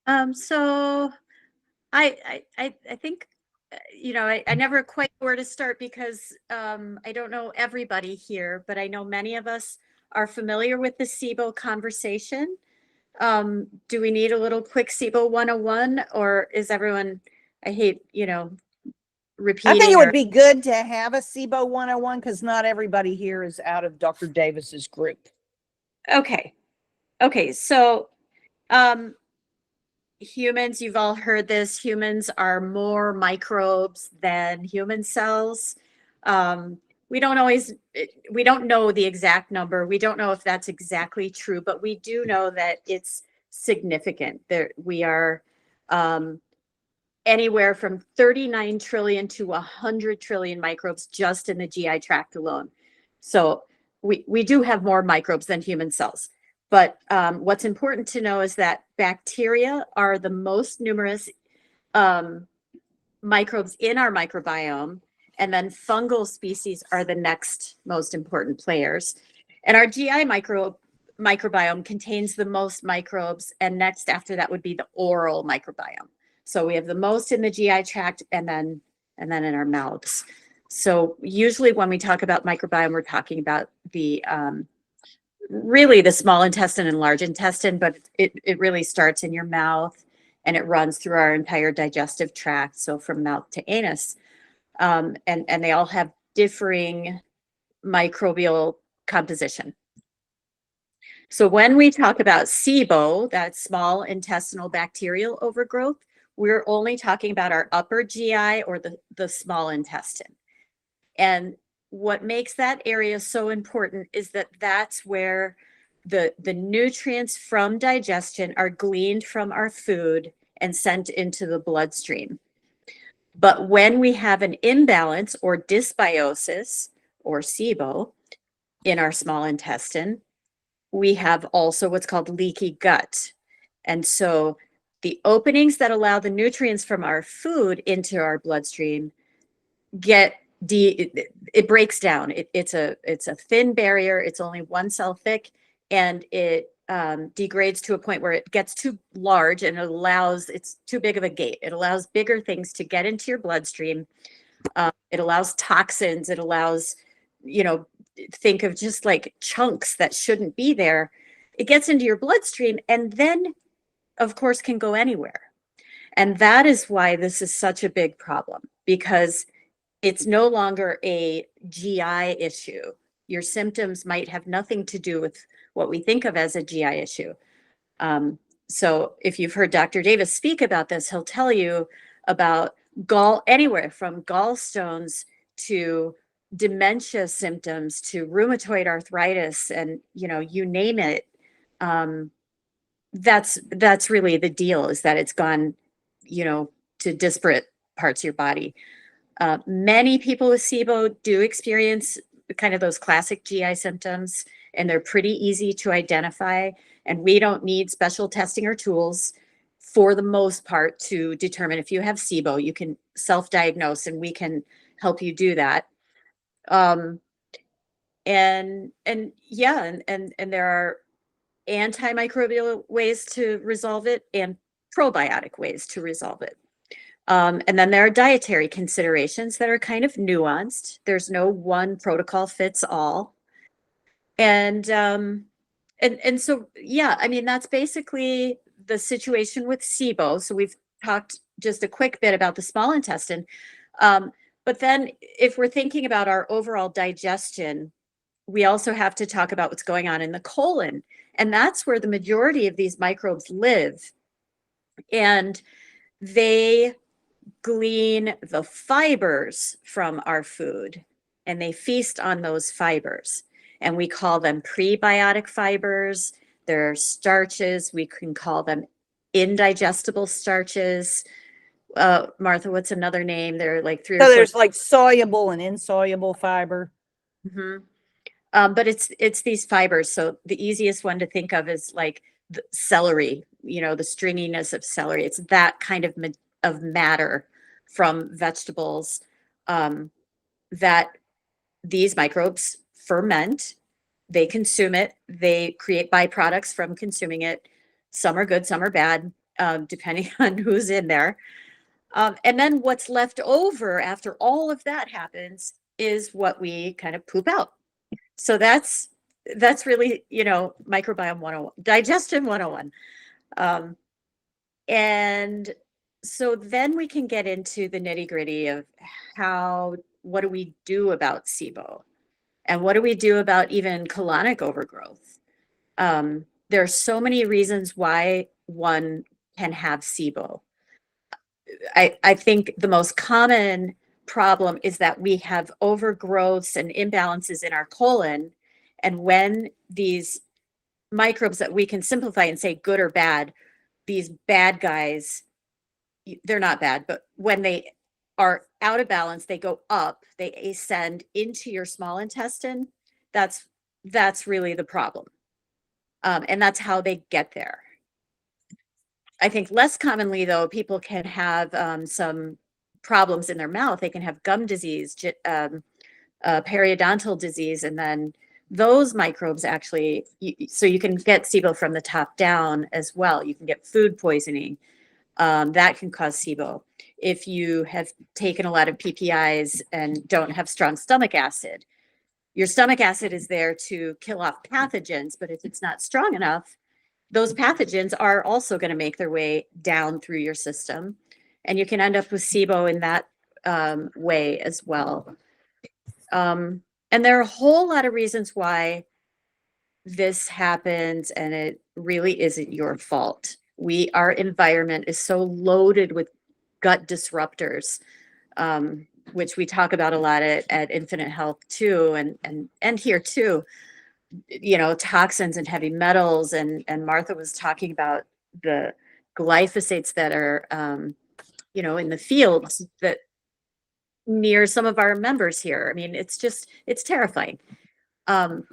So I think, I never quite know where to start because I don't know everybody here, but I know many of us are familiar with the SIBO conversation. Do we need a little quick SIBO 101, or is everyone, I hate, I think it repeating would or, be good to have a SIBO 101 because not everybody here is out of Dr. Davis's group. okay. Okay. So, um, humans, you've all heard this, humans are more microbes than human cells. Um, we don't always, we don't know the exact number. We don't know if that's exactly true, but we do know that it's significant. There, we are um, anywhere from 39 trillion to 100 trillion microbes just in the GI tract alone. So we do have more microbes than human cells. But what's important to know is that bacteria are the most numerous um, microbes in our microbiome, and then fungal species are the next most important players. And our GI microbiome contains the most microbes, and next after that would be the oral microbiome. So we have the most in the GI tract, and then in our mouths. So usually when we talk about microbiome, we're talking about the really the small intestine and large intestine, but it really starts in your mouth and it runs through our entire digestive tract. So from mouth to anus. And they all have differing microbial composition. So when we talk about SIBO, that small intestinal bacterial overgrowth, we're only talking about our upper GI or the small intestine. And what makes that area so important is that that's where the nutrients from digestion are gleaned from our food and sent into the bloodstream. But when we have an imbalance or dysbiosis or SIBO in our small intestine, we have also what's called leaky gut. And so the openings that allow the nutrients from our food into our bloodstream get it breaks down. It's a thin barrier. It's only one cell thick, and it degrades to a point where it gets too large, and it's too big of a gate. It allows bigger things to get into your bloodstream. It allows toxins. It allows, think of just like chunks that shouldn't be there. It gets into your bloodstream, and then, of course, can go anywhere. And that is why this is such a big problem, because it's no longer a GI issue. Your symptoms might have nothing to do with what we think of as a GI issue. So if you've heard Dr. Davis speak about this, he'll tell you about anywhere from gallstones to dementia symptoms to rheumatoid arthritis, and you name it. Um, that's really the deal, is that it's gone, to disparate parts of your body. Many people with SIBO do experience kind of those classic GI symptoms, and they're pretty easy to identify. And we don't need special testing or tools for the most part to determine if you have SIBO. You can self-diagnose, and we can help you do that. Um, and yeah, and there are antimicrobial ways to resolve it and probiotic ways to resolve it. And then there are dietary considerations that are kind of nuanced. There's no one protocol fits all. And so, yeah, I mean, that's basically the situation with SIBO. So we've talked just a quick bit about the small intestine. But then if we're thinking about our overall digestion, we also have to talk about what's going on in the colon. And that's where the majority of these microbes live. And they glean the fibers from our food, and they feast on those fibers. And we call them prebiotic fibers. They're starches. We can call them indigestible starches. Martha, what's another name? There are like three or So four. there's like soluble and insoluble fiber. Mhm. But it's these fibers. So the easiest one to think of is like the celery, the stringiness of celery. It's that kind of matter from vegetables, that these microbes ferment. They consume it. They create byproducts from consuming it. Some are good, some are bad. depending on who's in there. And then what's left over after all of that happens is what we kind of poop out. So that's really, microbiome 101, digestion 101. And so then we can get into the nitty gritty of what do we do about SIBO? And what do we do about even colonic overgrowth? There are so many reasons why one can have SIBO. I think the most common problem is that we have overgrowths and imbalances in our colon. And when these microbes that we can simplify and say good or bad, these bad guys, they're not bad, but when they are out of balance, they go up, they ascend into your small intestine. That's really the problem. And that's how they get there. I think less commonly, though, people can have some problems in their mouth. They can have gum disease, periodontal disease, and then those microbes actually, so you can get SIBO from the top down as well. You can get food poisoning. That can cause SIBO. If you have taken a lot of PPIs and don't have strong stomach acid, your stomach acid is there to kill off pathogens, but if it's not strong enough, those pathogens are also going to make their way down through your system. And you can end up with SIBO in that way as well. And there are a whole lot of reasons why this happens, and it really isn't your fault. Our environment is so loaded with gut disruptors, which we talk about a lot at Infinite Health too, and here too. Toxins and heavy metals, and Martha was talking about the glyphosates that are, in the fields that near some of our members here. I mean, it's terrifying. And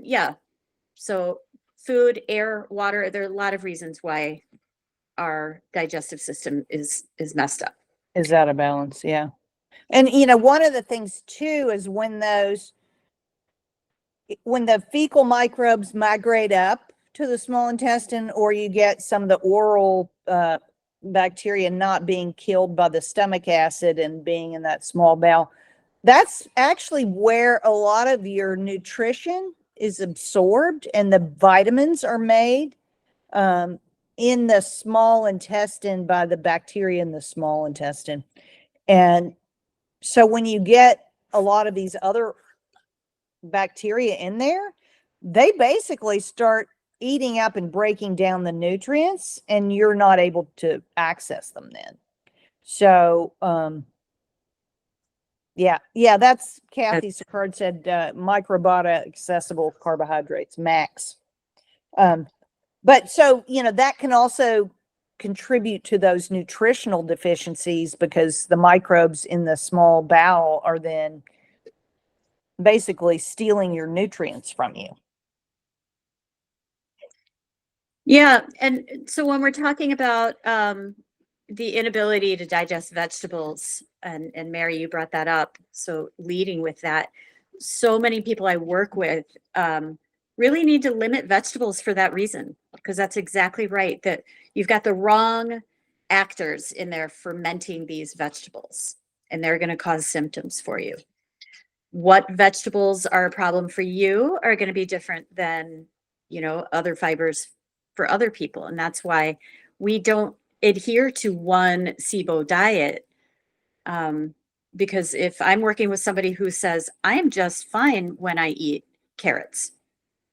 yeah, so food, air, water, there are a lot of reasons why our digestive system is messed up. Is out of balance, yeah. And one of the things too is when the fecal microbes migrate up to the small intestine, or you get some of the oral bacteria not being killed by the stomach acid and being in that small bowel, that's actually where a lot of your nutrition is absorbed and the vitamins are made in the small intestine by the bacteria in the small intestine. And so when you get a lot of these other bacteria in there, they basically start eating up and breaking down the nutrients, and you're not able to access them then. So yeah, that's Kathy Sicard said microbiota accessible carbohydrates max. But so that can also contribute to those nutritional deficiencies, because the microbes in the small bowel are then basically stealing your nutrients from you. Yeah, and so when we're talking about the inability to digest vegetables, and Mary, you brought that up, so leading with that, so many people I work with really need to limit vegetables for that reason, because that's exactly right, that you've got the wrong actors in there fermenting these vegetables, and they're going to cause symptoms for you. What vegetables are a problem for you are going to be different than other fibers for other people. And that's why we don't adhere to one SIBO diet. Because if I'm working with somebody who says, I am just fine when I eat carrots,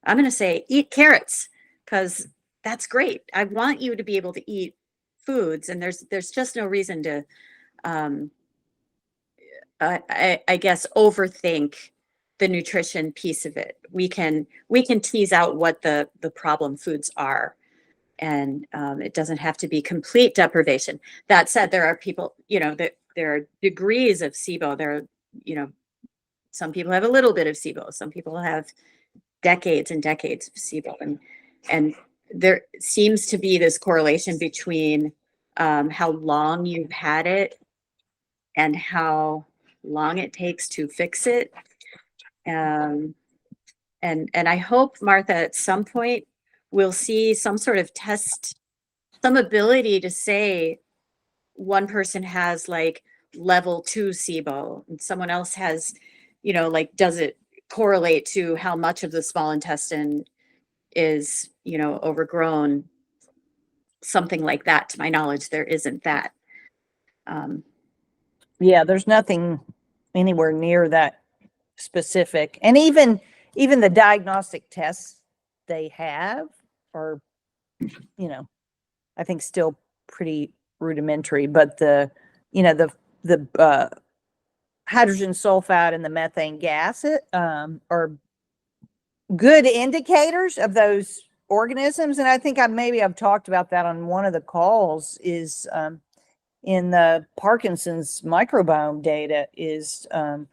I'm going to say, eat carrots, because that's great. I want you to be able to eat foods. And there's just no reason to, I guess, overthink the nutrition piece of it. We can tease out what the problem foods are, and it doesn't have to be complete deprivation. That said, there are people, that there are degrees of SIBO. There are, some people have a little bit of SIBO. Some people have decades and decades of SIBO, and there seems to be this correlation between how long you've had it and how long it takes to fix it. And I hope, Martha, at some point we'll see some sort of test, some ability to say one person has like level 2 SIBO and someone else has, like, does it correlate to how much of the small intestine is, overgrown? Something like that. To my knowledge, there isn't that. Um, Yeah, there's nothing anywhere near that specific. And even the diagnostic tests they have are, I think still pretty rudimentary, but the hydrogen sulfide and the methane gas are good indicators of those organisms. And I think I've talked about that on one of the calls is in the Parkinson's microbiome data is, a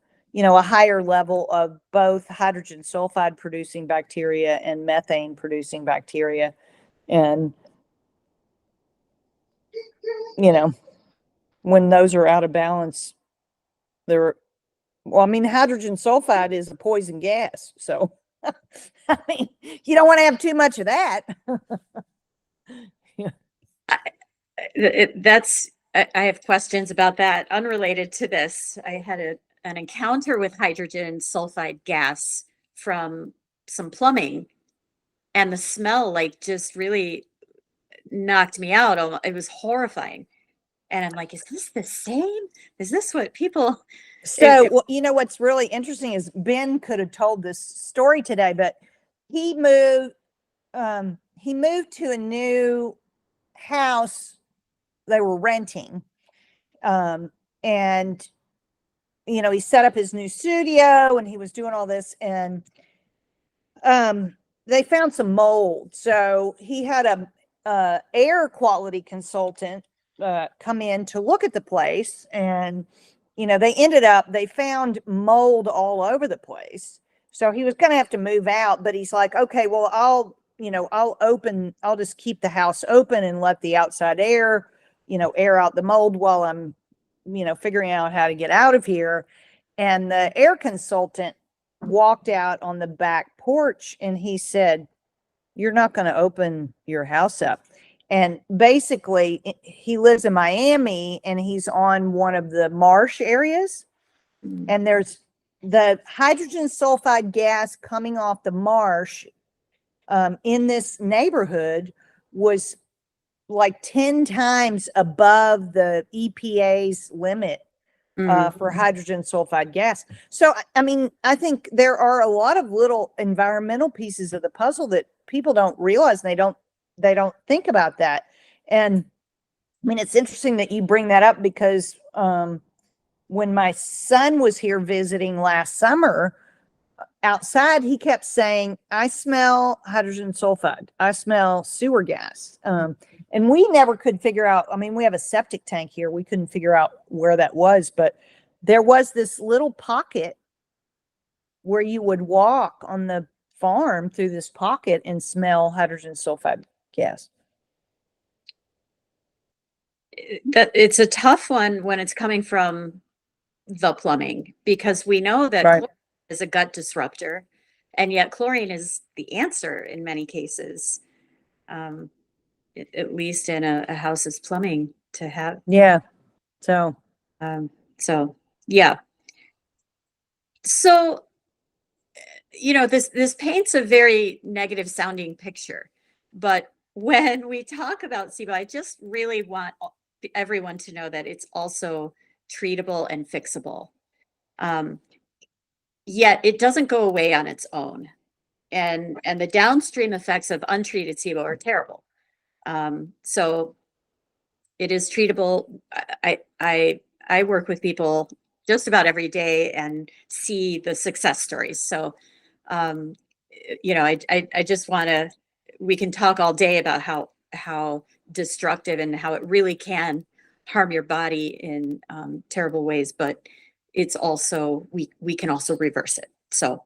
higher level of both hydrogen sulfide producing bacteria and methane producing bacteria. And, when those are out of balance, hydrogen sulfide is a poison gas. So, you don't want to have too much of that. I have questions about that unrelated to this. I had an encounter with hydrogen sulfide gas from some plumbing, and the smell like just really knocked me out. It was horrifying. And I'm like, is this the same? Is this what people? So, what's really interesting is Ben could have told this story today, but he moved to a new house they were renting. And he set up his new studio and he was doing all this, and they found some mold. So he had a air quality consultant come in to look at the place, and they found mold all over the place. So he was going to have to move out, but he's like, okay, well, I'll just keep the house open and let the outside air out the mold while I'm, figuring out how to get out of here. And the air consultant walked out on the back porch and he said, "You're not going to open your house up." And basically, he lives in Miami and he's on one of the marsh areas. And there's the hydrogen sulfide gas coming off the marsh in this neighborhood was like 10 times above the EPA's limit for hydrogen sulfide gas. So, I think there are a lot of little environmental pieces of the puzzle that people don't realize. They don't think about that. And it's interesting that you bring that up because when my son was here visiting last summer, outside, he kept saying, "I smell hydrogen sulfide. I smell sewer gas." And we never could figure out, we have a septic tank here. We couldn't figure out where that was, but there was this little pocket where you would walk on the farm through this pocket and smell hydrogen sulfide gas. That it's a tough one when it's coming from the plumbing, because we know that Right. chlorine is a gut disruptor, and yet chlorine is the answer in many cases, at least in a house's plumbing to have. Yeah. So, So yeah. So, this paints a very negative sounding picture, but when we talk about SIBO, I just really want everyone to know that it's also treatable and fixable. Um, Yet it doesn't go away on its own, and the downstream effects of untreated SIBO are terrible. So it is treatable. I work with people just about every day and see the success stories. So, um, I just want to. We can talk all day about how destructive and how it really can harm your body in terrible ways, but it's also we can also reverse it. So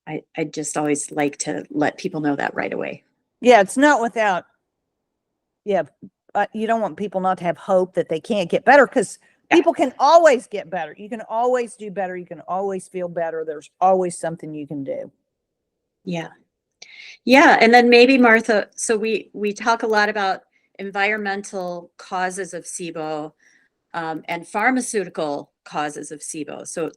I just always like to let people know that right away. yeah, it's not without, yeah, you don't want people not to have hope that they can't get better, because people can always get better. You can always do better. You can always feel better. There's always something you can do. Yeah. Yeah, and then maybe Martha, so we talk a lot about environmental causes of SIBO, and pharmaceutical causes of SIBO. So,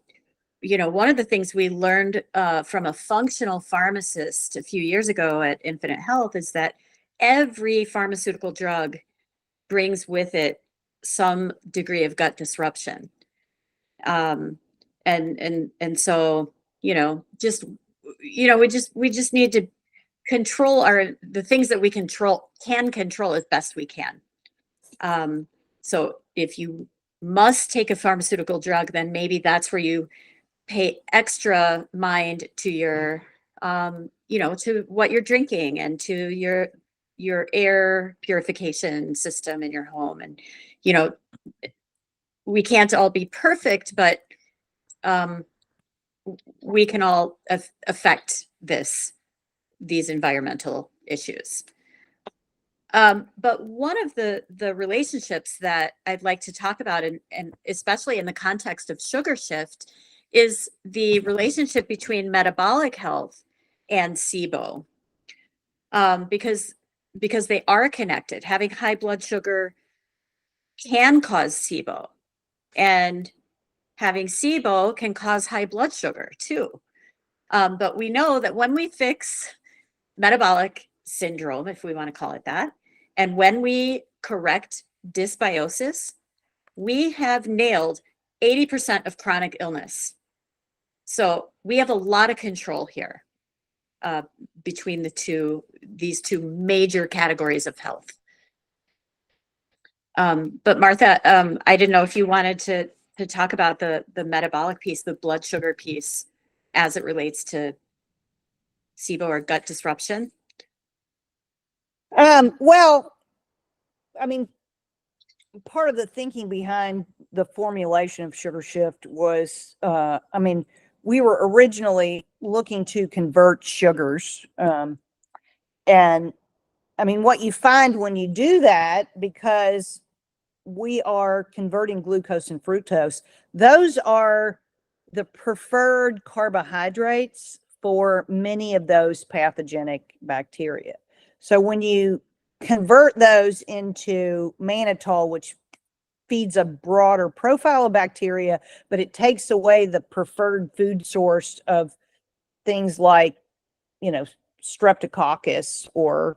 one of the things we learned from a functional pharmacist a few years ago at Infinite Health is that every pharmaceutical drug brings with it some degree of gut disruption. Um, and so, just we just need to control the things that we can control as best we can. Um, so if you must take a pharmaceutical drug, then maybe that's where you pay extra mind to your, to what you're drinking and to your air purification system in your home. And, you know, we can't all be perfect, but um, we can all affect these environmental issues. But one of the relationships that I'd like to talk about, and especially in the context of sugar shift, is the relationship between metabolic health and SIBO, because they are connected. Having high blood sugar can cause SIBO, and having SIBO can cause high blood sugar too. But we know that when we fix metabolic syndrome, if we want to call it that, and when we correct dysbiosis, we have nailed 80% of chronic illness. So we have a lot of control here between these two major categories of health. But Martha, I didn't know if you wanted to talk about the metabolic piece, the blood sugar piece, as it relates to SIBO or gut disruption. Well, I mean, part of the thinking behind the formulation of Sugar Shift was, we were originally looking to convert sugars. And what you find when you do that, because we are converting glucose and fructose, those are the preferred carbohydrates for many of those pathogenic bacteria. So when you convert those into mannitol, which feeds a broader profile of bacteria, but it takes away the preferred food source of things like, streptococcus or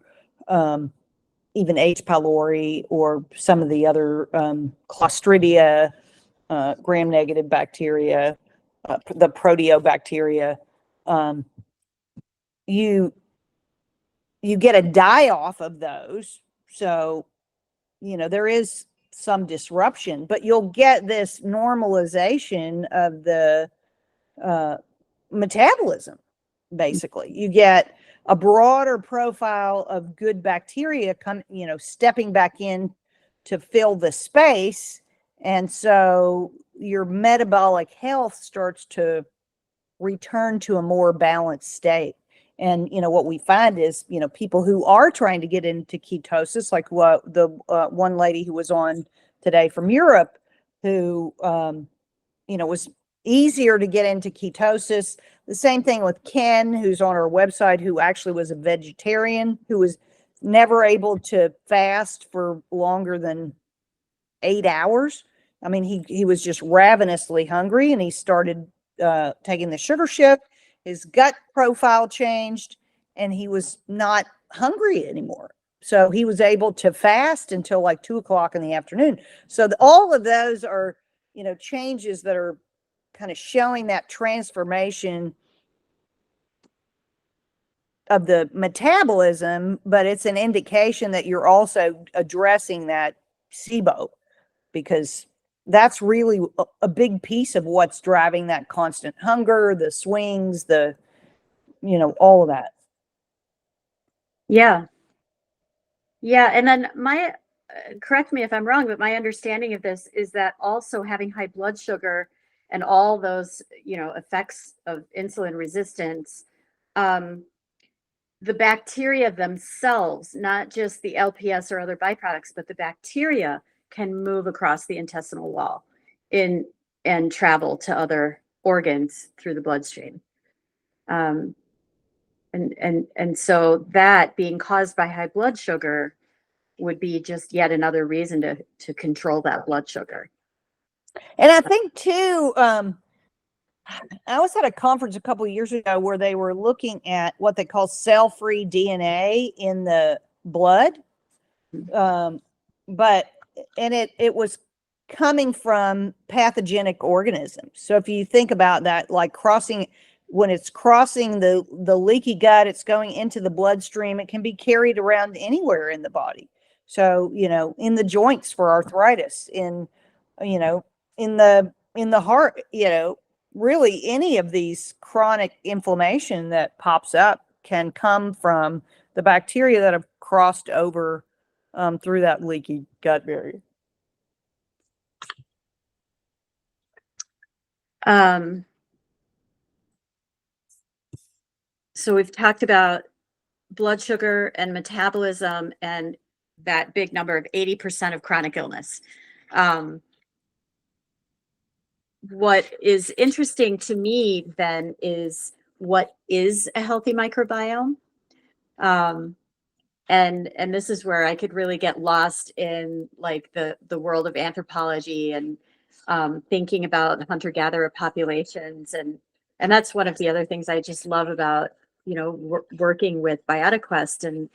even H. pylori or some of the other Clostridia, gram-negative bacteria, the proteobacteria. You get a die-off of those. So, there is some disruption, but you'll get this normalization of the metabolism. Basically, you get a broader profile of good bacteria stepping back in to fill the space, and so your metabolic health starts to return to a more balanced state. And what we find is people who are trying to get into ketosis, like what the one lady who was on today from Europe, who was easier to get into ketosis. The same thing with Ken, who's on our website, who actually was a vegetarian, who was never able to fast for longer than 8 hours. He was just ravenously hungry, and he started taking the Sugar Shift. His gut profile changed, and he was not hungry anymore. So he was able to fast until like 2 o'clock in the afternoon. So all of those are, changes that are kind of showing that transformation of the metabolism, but it's an indication that you're also addressing that SIBO, because that's really a big piece of what's driving that constant hunger, the swings, all of that. Yeah. Yeah. And then correct me if I'm wrong, but my understanding of this is that also having high blood sugar and all those, effects of insulin resistance, the bacteria themselves, not just the LPS or other byproducts, but the bacteria can move across the intestinal wall in and travel to other organs through the bloodstream. Um, And so that being caused by high blood sugar would be just yet another reason to control that blood sugar. And I think too, I was at a conference a couple of years ago where they were looking at what they call cell-free DNA in the blood. But it was coming from pathogenic organisms. So if you think about that, like when it's crossing the leaky gut, it's going into the bloodstream. It can be carried around anywhere in the body. So, in the joints for arthritis, you know, in the heart, really any of these chronic inflammation that pops up can come from the bacteria that have crossed over through that leaky gut barrier. So we've talked about blood sugar and metabolism and that big number of 80% of chronic illness. What is interesting to me then is what is a healthy microbiome? And this is where I could really get lost in like the world of anthropology and thinking about hunter-gatherer populations, and that's one of the other things I just love about working with BiotiQuest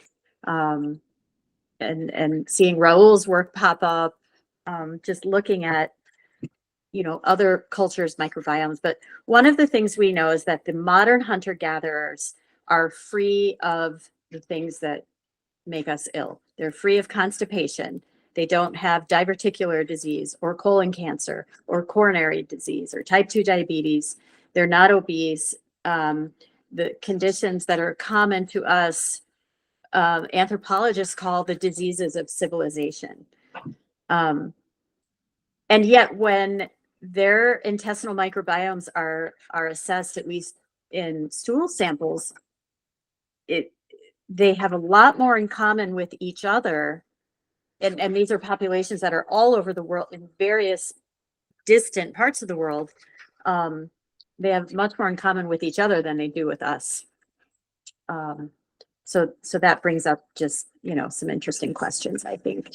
and seeing Raul's work pop up, just looking at other cultures' microbiomes. But one of the things we know is that the modern hunter-gatherers are free of the things that make us ill. They're free of constipation. They don't have diverticular disease or colon cancer or coronary disease or type 2 diabetes. They're not obese. The conditions that are common to us, anthropologists call the diseases of civilization. And yet when their intestinal microbiomes are assessed, at least in stool samples, they have a lot more in common with each other. And these are populations that are all over the world in various distant parts of the world. They have much more in common with each other than they do with us. So that brings up just, some interesting questions, I think.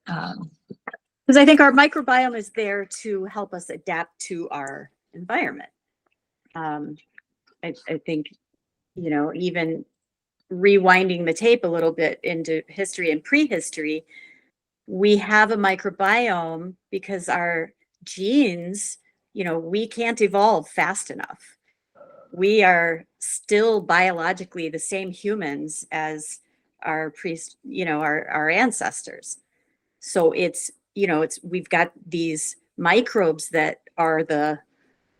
Because I think our microbiome is there to help us adapt to our environment. I think, even rewinding the tape a little bit into history and prehistory, we have a microbiome because our genes, we can't evolve fast enough. We are still biologically the same humans as our our ancestors. So we've got these microbes that are they're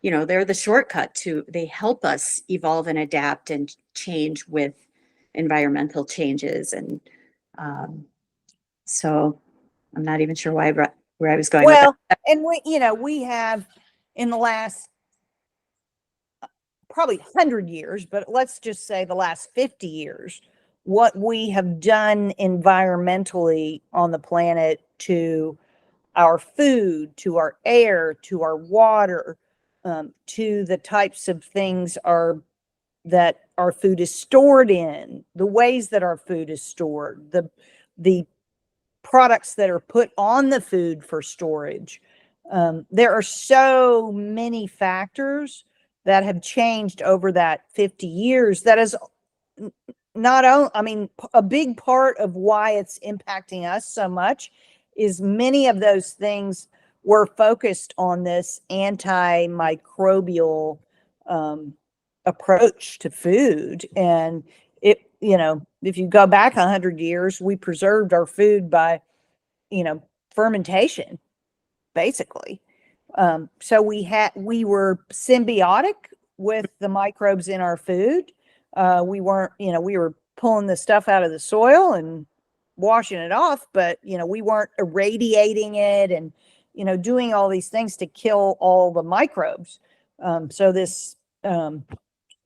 the shortcut they help us evolve and adapt and change with environmental changes. And so I'm not even sure where I was going with that. And we have in the last probably 100 years, but let's just say the last 50 years, what we have done environmentally on the planet to our food, to our air, to our water, to the types of things that our food is stored in, the ways that our food is stored, the products that are put on the food for storage. There are so many factors that have changed over that 50 years that is not only, I mean, a big part of why it's impacting us so much is many of those things were focused on this antimicrobial approach to food. And if you go back 100 years, we preserved our food by, fermentation, basically. So we were symbiotic with the microbes in our food. We weren't, we were pulling the stuff out of the soil and washing it off, but, we weren't irradiating it and, doing all these things to kill all the microbes. So this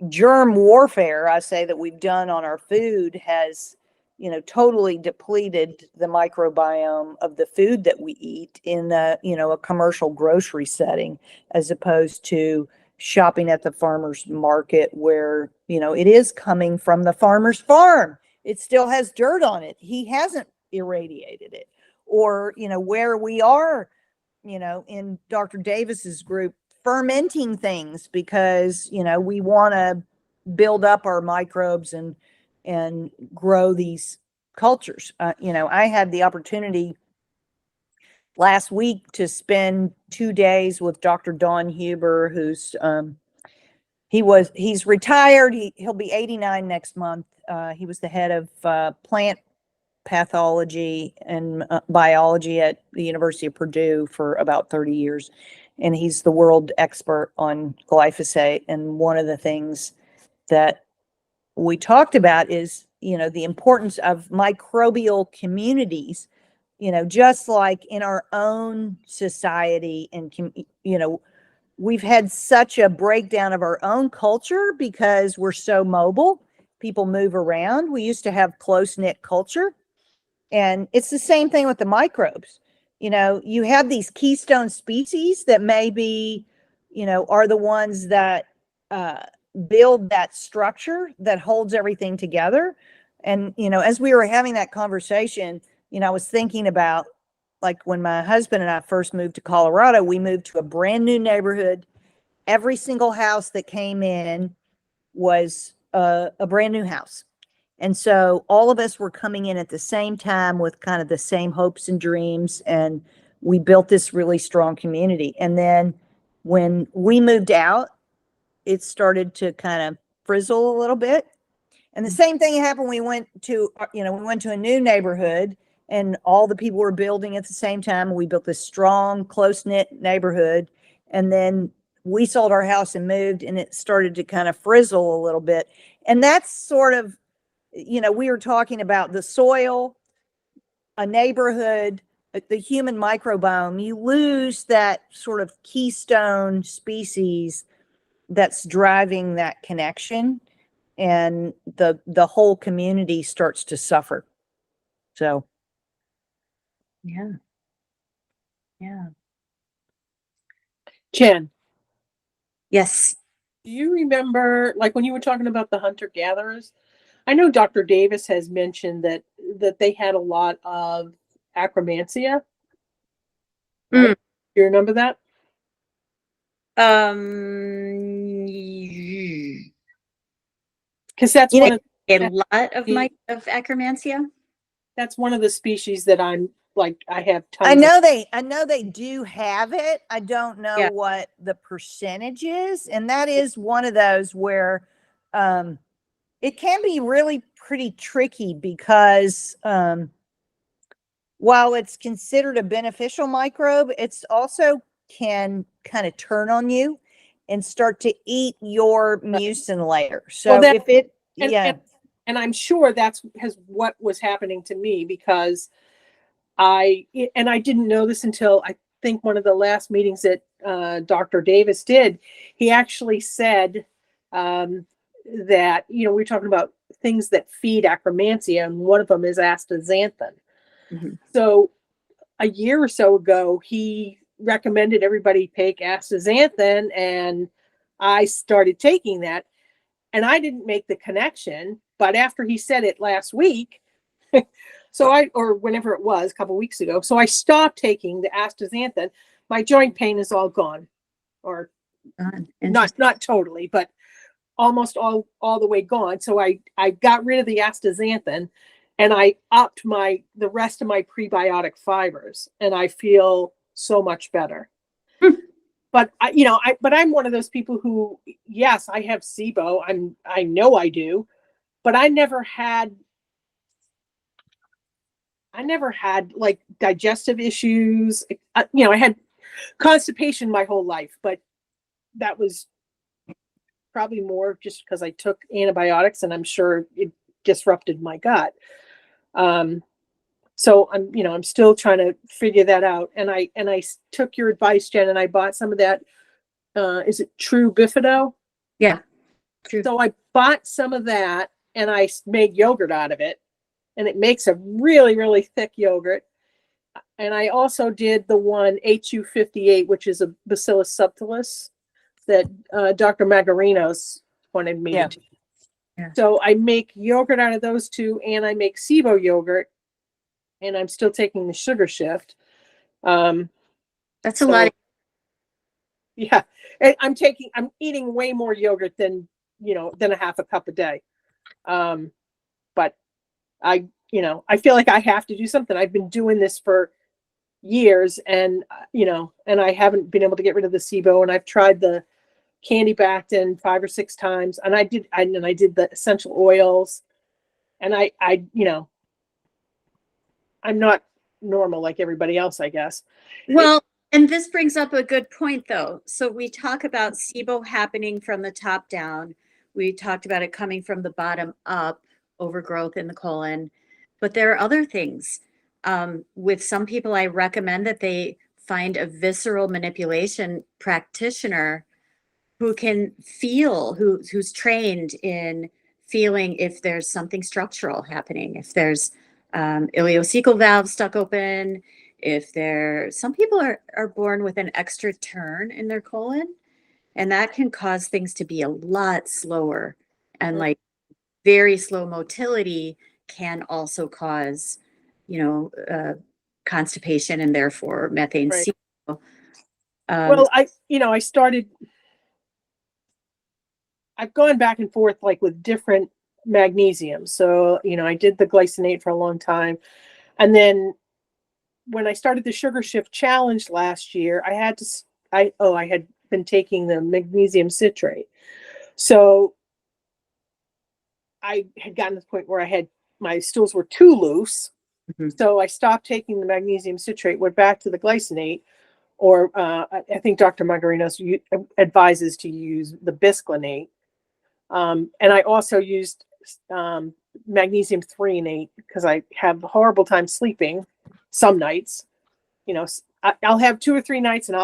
germ warfare, I say, that we've done on our food has, totally depleted the microbiome of the food that we eat in a commercial grocery setting, as opposed to shopping at the farmer's market where, it is coming from the farmer's farm. It still has dirt on it. He hasn't irradiated it. Or, where we are, in Dr. Davis's group, fermenting things because, we want to build up our microbes and grow these cultures. I had the opportunity last week to spend 2 days with Dr. Don Huber, who's he's retired. He'll be 89 next month. He was the head of plant pathology and biology at the University of Purdue for about 30 years. And he's the world expert on glyphosate. And one of the things that we talked about is, the importance of microbial communities, just like in our own society and, we've had such a breakdown of our own culture because we're so mobile. People move around. We used to have close-knit culture. And it's the same thing with the microbes. You have these keystone species that maybe, are the ones that build that structure that holds everything together. And, as we were having that conversation, I was thinking about, like, when my husband and I first moved to Colorado, we moved to a brand new neighborhood. Every single house that came in was a brand new house. And so all of us were coming in at the same time with kind of the same hopes and dreams. And we built this really strong community. And then when we moved out, it started to kind of frizzle a little bit. And the same thing happened. We went to a new neighborhood and all the people were building at the same time. We built this strong, close-knit neighborhood. And then we sold our house and moved, and it started to kind of frizzle a little bit. And that's sort of, we were talking about the soil, a neighborhood, the human microbiome. You lose that sort of keystone species that's driving that connection, and the whole community starts to suffer. So, Yeah. Yeah. Jen, Yes. do you remember, like, when you were talking about the hunter-gatherers? I know Dr. Davis has mentioned that they had a lot of acromantia. Right? Do you remember that? Because that's You know, one of A lot of acromantia. that's one of the species that I'm like, I have tons I of. know they do have it. I don't know Yeah. what the percentage is. And that is one of those where it can be really pretty tricky because while it's considered a beneficial microbe, it's also can kind of turn on you and start to eat your mucin layer. So Well, if it, and, yeah, and I'm sure that's what was happening to me, because I didn't know this until I think one of the last meetings that Dr. Davis did. He actually said that, we were talking about things that feed acromantia, and one of them is astaxanthin. Mm-hmm. So a year or so ago, he recommended everybody take astaxanthin, and I started taking that, and I didn't make the connection. But after he said it last week, or whenever it was, a couple of weeks ago, so I stopped taking the astaxanthin. My joint pain is all gone, or not totally, but almost all the way gone. So I got rid of the astaxanthin, and I upped the rest of my prebiotic fibers, and I feel so much better. But I'm one of those people who, yes, I have SIBO. I know I do, but I never had like digestive issues. I had constipation my whole life, but that was probably more just because I took antibiotics, and I'm sure it disrupted my gut. So I'm still trying to figure that out. And I took your advice, Jen, and I bought some of that. Is it True Bifido? Yeah. True. So I bought some of that, and I made yogurt out of it, and it makes a really, really thick yogurt. And I also did the one HU58, which is a Bacillus subtilis that Dr. Magarinos wanted me Yeah. to take. Yeah. So I make yogurt out of those two, and I make SIBO yogurt, and I'm still taking the sugar shift. That's a lot. Yeah, I'm eating way more yogurt than a half a cup a day. But I feel like I have to do something. I've been doing this for years, and and I haven't been able to get rid of the SIBO, and I've tried the candy Bactin 5 or 6 times, and I did the essential oils, and I'm not normal like everybody else, I guess. Well, and this brings up a good point, though. So we talk about SIBO happening from the top down. We talked about it coming from the bottom up, overgrowth in the colon. But there are other things. With some people, I recommend that they find a visceral manipulation practicener who can feel, who's trained in feeling if there's something structural happening, if there's ileocecal valve stuck open, if some people are born with an extra turn in their colon, and that can cause things to be a lot slower, and like very slow motility can also cause constipation and therefore methane Right. CO. Well, I've gone back and forth like with different magnesiums. So, I did the glycinate for a long time. And then when I started the Sugar Shift Challenge last year, I had been taking the magnesium citrate. So I had gotten to the point where my stools were too loose. Mhm. So I stopped taking the magnesium citrate, went back to the glycinate, or I think Dr. Magarinos advises to use the bisglycinate. And I also used magnesium threonate because I have a horrible time sleeping some nights. I'll have 2 or 3 nights and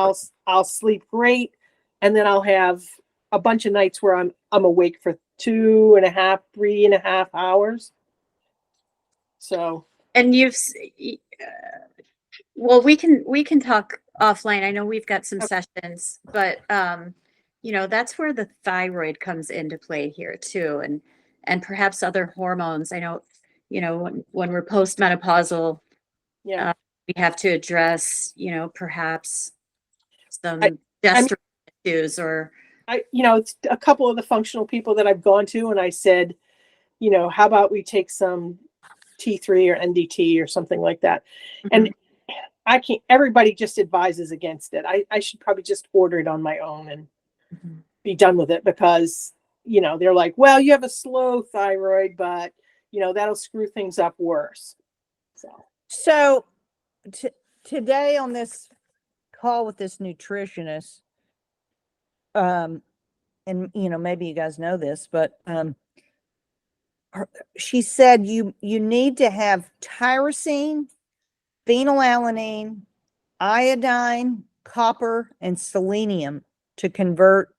I'll sleep great, and then I'll have a bunch of nights where I'm awake for 2.5, 3.5 hours. So, And well, we can talk offline. I know we've got some sessions, but that's where the thyroid comes into play here too, and perhaps other hormones. I know, when we're postmenopausal, yeah, we have to address, perhaps some I mean, gestational issues or it's a couple of the functional people that I've gone to, and I said, how about we take some T3 or NDT or something like that. And I can't, everybody just advises against it. I should probably just order it on my own and be done with it, because, they're like, well, you have a slow thyroid, but, that'll screw things up worse. So today on this call with this nutritionist, and maybe you guys know this, but she said you need to have tyrosine, phenylalanine, iodine, copper, and selenium to convert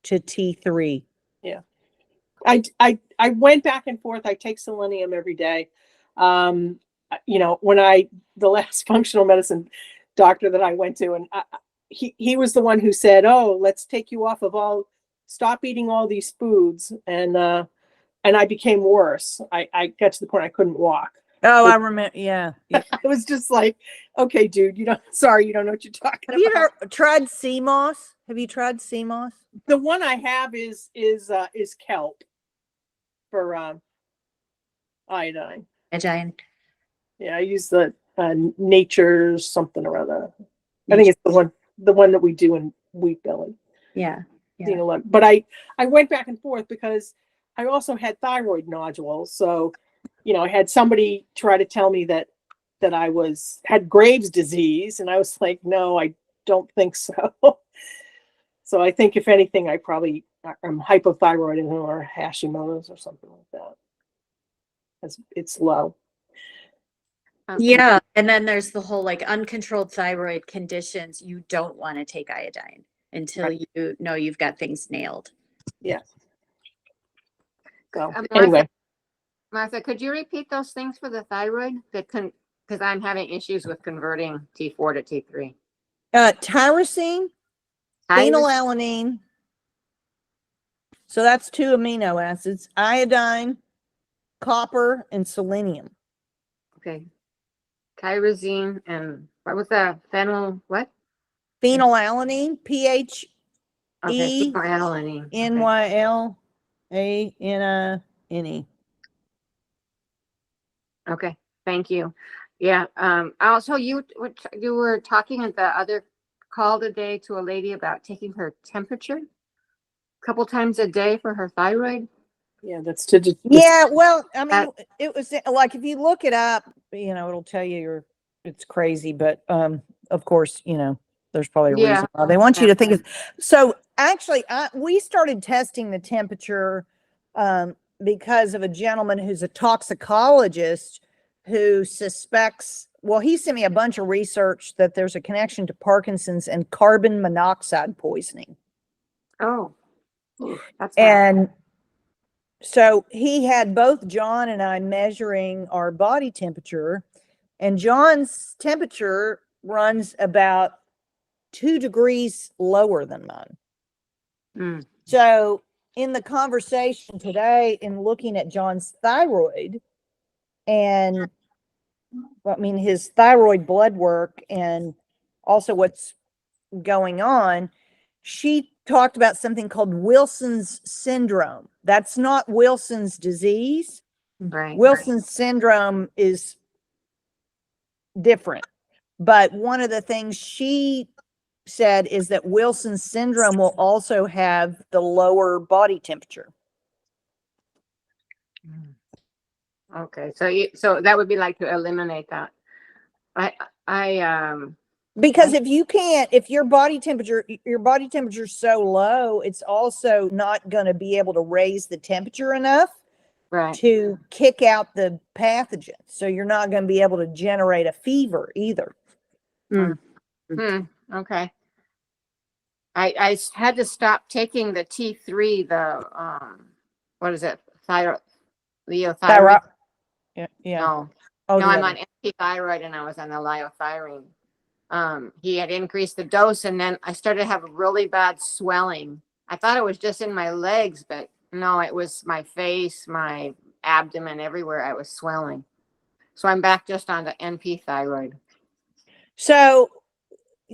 to T3. Yeah. I went back and forth. I take selenium every day. When the last functional medicine doctor that I went to, and he was the one who said, oh, let's take you off of stop eating all these foods. And I became worse. I got to the point I couldn't walk. Oh, I remember. Yeah. I was just like, okay, dude, you don't know what you're talking Have you about. ever tried sea moss? Have you tried sea moss? The one I have is kelp for iodine. iodine. Yeah, I use the Nature's something or other. I think it's the one that we do in Wheat Belly. Yeah. But I went back and forth because I also had thyroid nodules. So, I had somebody try to tell me that I had Graves' disease, and I was like, no, I don't think so. So I think if anything, I probably am hypothyroid or Hashimoto's or something like that. It's low. Yeah. And then there's the whole uncontrolled thyroid conditions. You don't want to take iodine until you know you've got things nailed. Yeah. So Martha, anyway. Martha, could you repeat those things for the thyroid? Because I'm having issues with converting T4 to T3. Tyrosine, phenylalanine. So that's 2 amino acids, iodine, copper, and selenium. Okay. Tyrosine and what was the phenyl? What? Phenylalanine, Okay, PHENYLANINE. Okay, thank you. Yeah. Also, you were talking at the other call today to a lady about taking her temperature a couple times a day for her thyroid. Yeah, that's to Yeah, well, I mean, That- it was like if you look it up, it'll tell you it's crazy, but of course, there's probably a Yeah. reason why they want you to think of. So actually, we started testing the temperature because of a gentleman who's a toxicologist who suspects, well, he sent me a bunch of research that there's a connection to Parkinson's and carbon monoxide poisoning. Oh, ooh, that's bad. And so he had both John and I measuring our body temperature, and John's temperature runs about 2 degrees lower than mine. Mm. So in the conversation today, in looking at John's thyroid and his thyroid blood work and also what's going on, she talked about something called Wilson's syndrome. That's not Wilson's disease. Right. Wilson's syndrome is different. But one of the things she said is that Wilson's syndrome will also have the lower body temperature. Okay, so that would be like to eliminate that. I Because if your body temperature is so low, it's also not going to be able to raise the temperature enough right. to kick out the pathogen. So you're not going to be able to generate a fever either. Okay. I had to stop taking the T3, what is it? Leothyroid. Thyroid. Yeah. No, Oh, no, the I'm other. on thyroid and I was on the liothyroid. He had increased the dose and then I started to have really bad swelling. I thought it was just in my legs, but no, it was my face, my abdomen, everywhere I was swelling. So I'm back just on the NP thyroid. So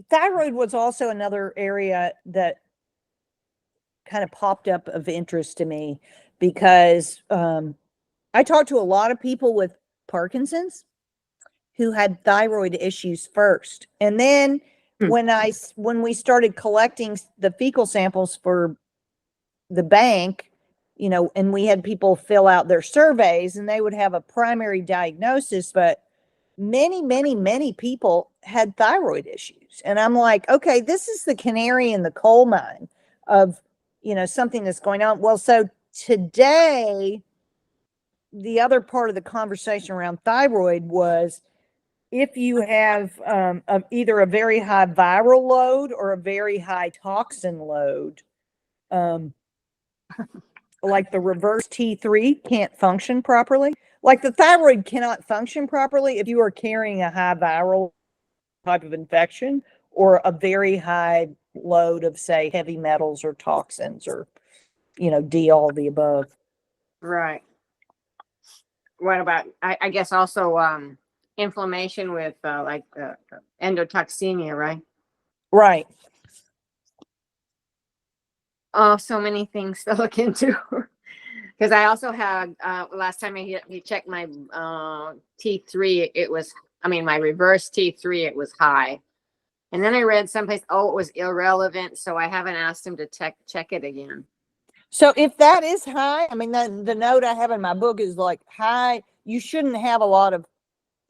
thyroid was also another area that kind of popped up of interest to me because I talked to a lot of people with Parkinson's who had thyroid issues first. And then when we started collecting the fecal samples for the bank, and we had people fill out their surveys and they would have a primary diagnosis, but many people had thyroid issues. And I'm like, okay, this is the canary in the coal mine of, something that's going on. Well, so today, the other part of the conversation around thyroid was if you have either a very high viral load or a very high toxin load, like the reverse T3 can't function properly. Like the thyroid cannot function properly if you are carrying a high viral type of infection or a very high load of, say, heavy metals or toxins or, D, all the above. Right. What about, I guess also inflammation with endotoxemia, right? Right. Oh, so many things to look into. Because I also had last time he checked my T3, my reverse T3, it was high. And then I read someplace, it was irrelevant, so I haven't asked him to check it again. So if that is high, the note I have in my book is like high, you shouldn't have a lot of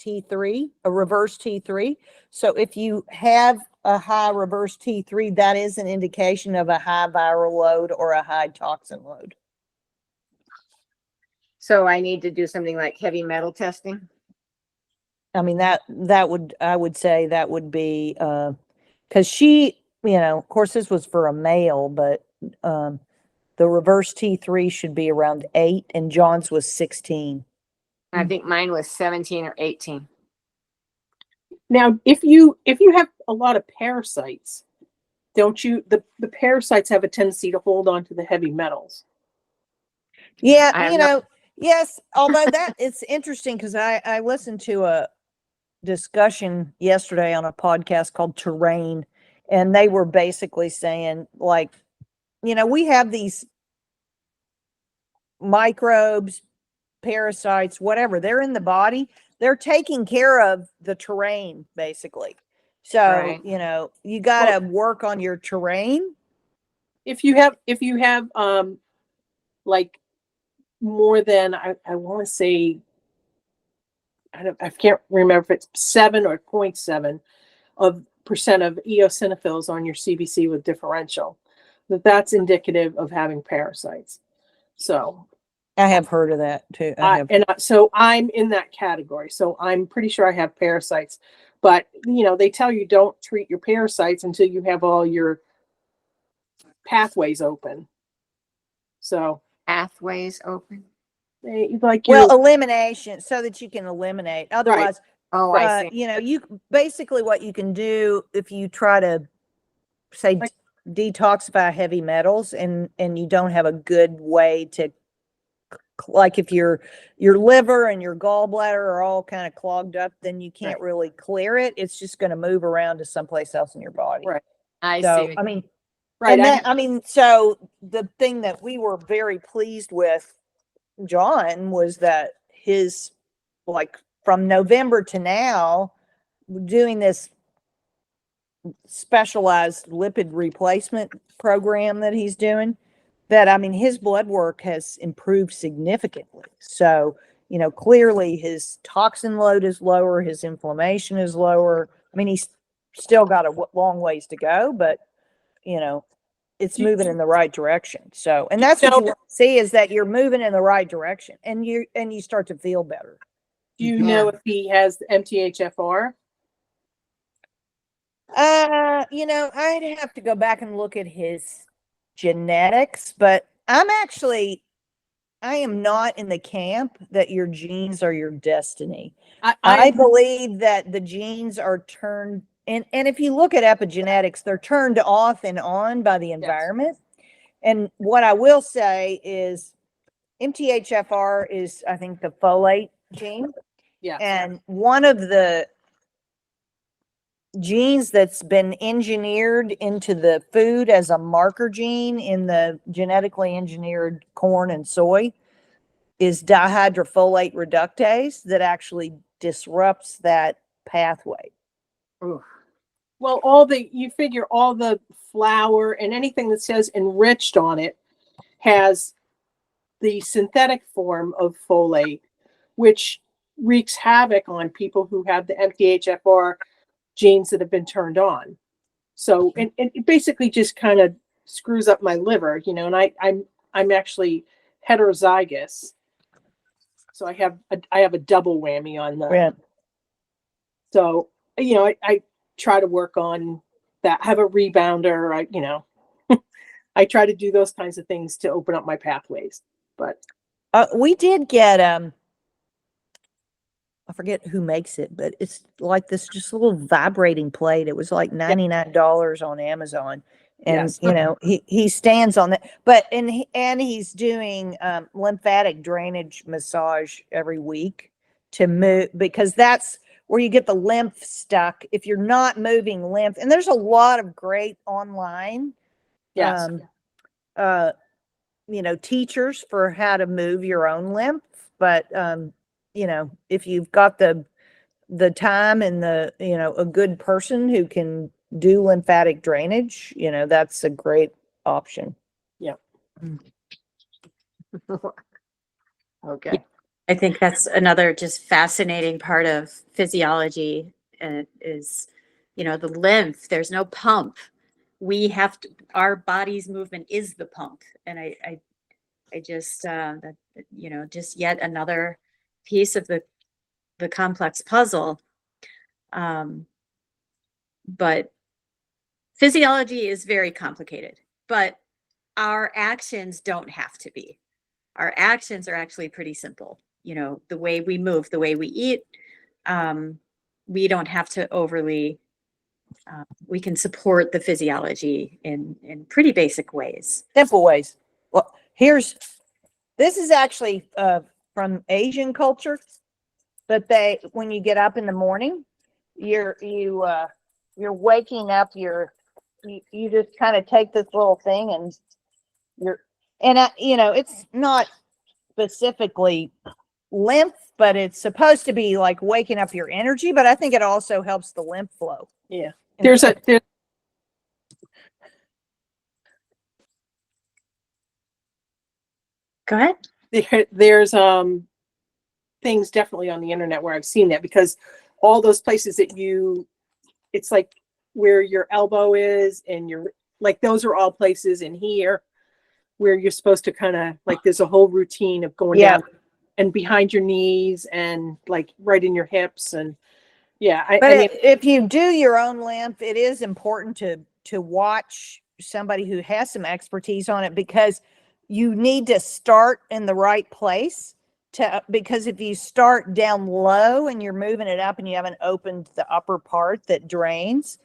T3, a reverse T3. So if you have a high reverse T3, that is an indication of a high viral load or a high toxin load. So I need to do something like heavy metal testing. I would say that would be, because she, of course this was for a male, but the reverse T3 should be around 8 and John's was 16. I think mine was 17 or 18. Now, if you have a lot of parasites, don't you, the parasites have a tendency to hold on to the heavy metals. Yeah, I have no- yes, although that it's interesting because I listened to a discussion yesterday on a podcast called Terrain, and they were basically saying, like, we have these microbes, parasites, whatever, they're in the body, they're taking care of the terrain, basically. So, Right. you got to work on your terrain. If you have like more than I want to say, I can't remember if it's 7 or 0.7 of percent of eosinophils on your CBC with differential, that's indicative of having parasites. So I have heard of that too. so I'm in that category. So I'm pretty sure I have parasites, but they tell you don't treat your parasites until you have all your pathways open. So Pathways open. like well, elimination, so that you can eliminate. Otherwise, Oh, I see. you basically, what you can do if you try to say Like- detoxify heavy metals, and you don't have a good way to, like, if your liver and your gallbladder are all kind of clogged up, then you can't really clear it. It's just going to move around to someplace else in your body. Right. I So, see. I mean, right. and that, so the thing that we were very pleased with John was that his, like, from November to now, doing this specialized lipid replacement program that he's doing, that, I mean, his blood work has improved significantly. So, clearly his toxin load is lower, his inflammation is lower. I mean, he's still got a long ways to go, but it's moving in the right direction. So, and that's what you want to see, is that you're moving in the right direction, and you start to feel better. Do you Yeah. know if he has the MTHFR? I'd have to go back and look at his genetics, but I am not in the camp that your genes are your destiny. I believe that the genes are turned, and if you look at epigenetics, they're turned off and on by the environment. And what I will say is MTHFR is, I think, the folate gene. Yes. And one of the genes that's been engineered into the food as a marker gene in the genetically engineered corn and soy is dihydrofolate reductase, that actually disrupts that pathway. Oof. Well, you figure all the flour and anything that says enriched on it has the synthetic form of folate, which wreaks havoc on people who have the MTHFR genes that have been turned on. So, and it basically just kind of screws up my liver, and I'm actually heterozygous. So I have a double whammy on the. Yeah. So, I try to work on that, have a rebounder. I try to do those kinds of things to open up my pathways. But we did get I forget who makes it, but it's like this just little vibrating plate. It was like $99 on Amazon. And yes. he stands on that, but and he's doing lymphatic drainage massage every week to move, because that's where you get the lymph stuck if you're not moving lymph. And there's a lot of great online Yes. teachers for how to move your own lymph, but if you've got the time and a good person who can do lymphatic drainage, that's a great option. Yeah. Okay. I think that's another just fascinating part of physiology, is, the lymph. There's no pump. We have to, our body's movement is the pump. And I just, that, just yet another piece of the complex puzzle. But physiology is very complicated, but our actions don't have to be. Our actions are actually pretty simple. The way we move, the way we eat, we don't have to overly we can support the physiology in pretty basic ways. Simple ways. Well, this is actually from Asian culture, but when you get up in the morning, you're waking up, you just kind of take this little thing and it's not specifically lymph, but it's supposed to be like waking up your energy, but I think it also helps the lymph flow. Yeah. And There's Go ahead. there's things definitely on the internet where I've seen that, because all those places that it's like where your elbow is and like those are all places in here where you're supposed to kind of like, there's a whole routine of going down and behind your knees and like right in your hips. And yeah, I mean, if you do your own lymph, it is important to watch somebody who has some expertise on it, because you need to start in the right place because if you start down low and you're moving it up and you haven't opened the upper part that drains,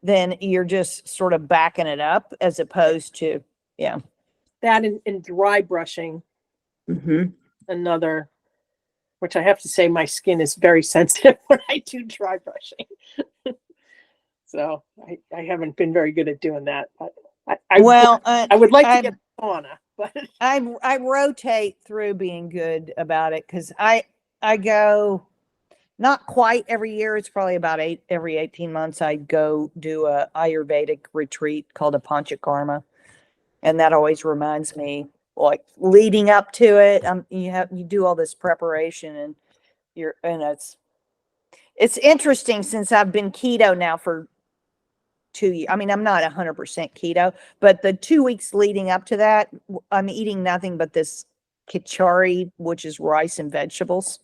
then you're just sort of backing it up, as opposed to, that and dry brushing, another, which I have to say my skin is very sensitive when I do dry brushing. So I haven't been very good at doing that, but I would like to get a sauna, but I rotate through being good about it, because I go not quite every year. It's probably about every 18 months. I go do a Ayurvedic retreat called a Panchakarma. And that always reminds me, like leading up to it, you do all this preparation and it's interesting, since I've been keto now for 2 years. I mean, I'm not 100% keto, but the 2 weeks leading up to that, I'm eating nothing but this khichdi, which is rice and vegetables.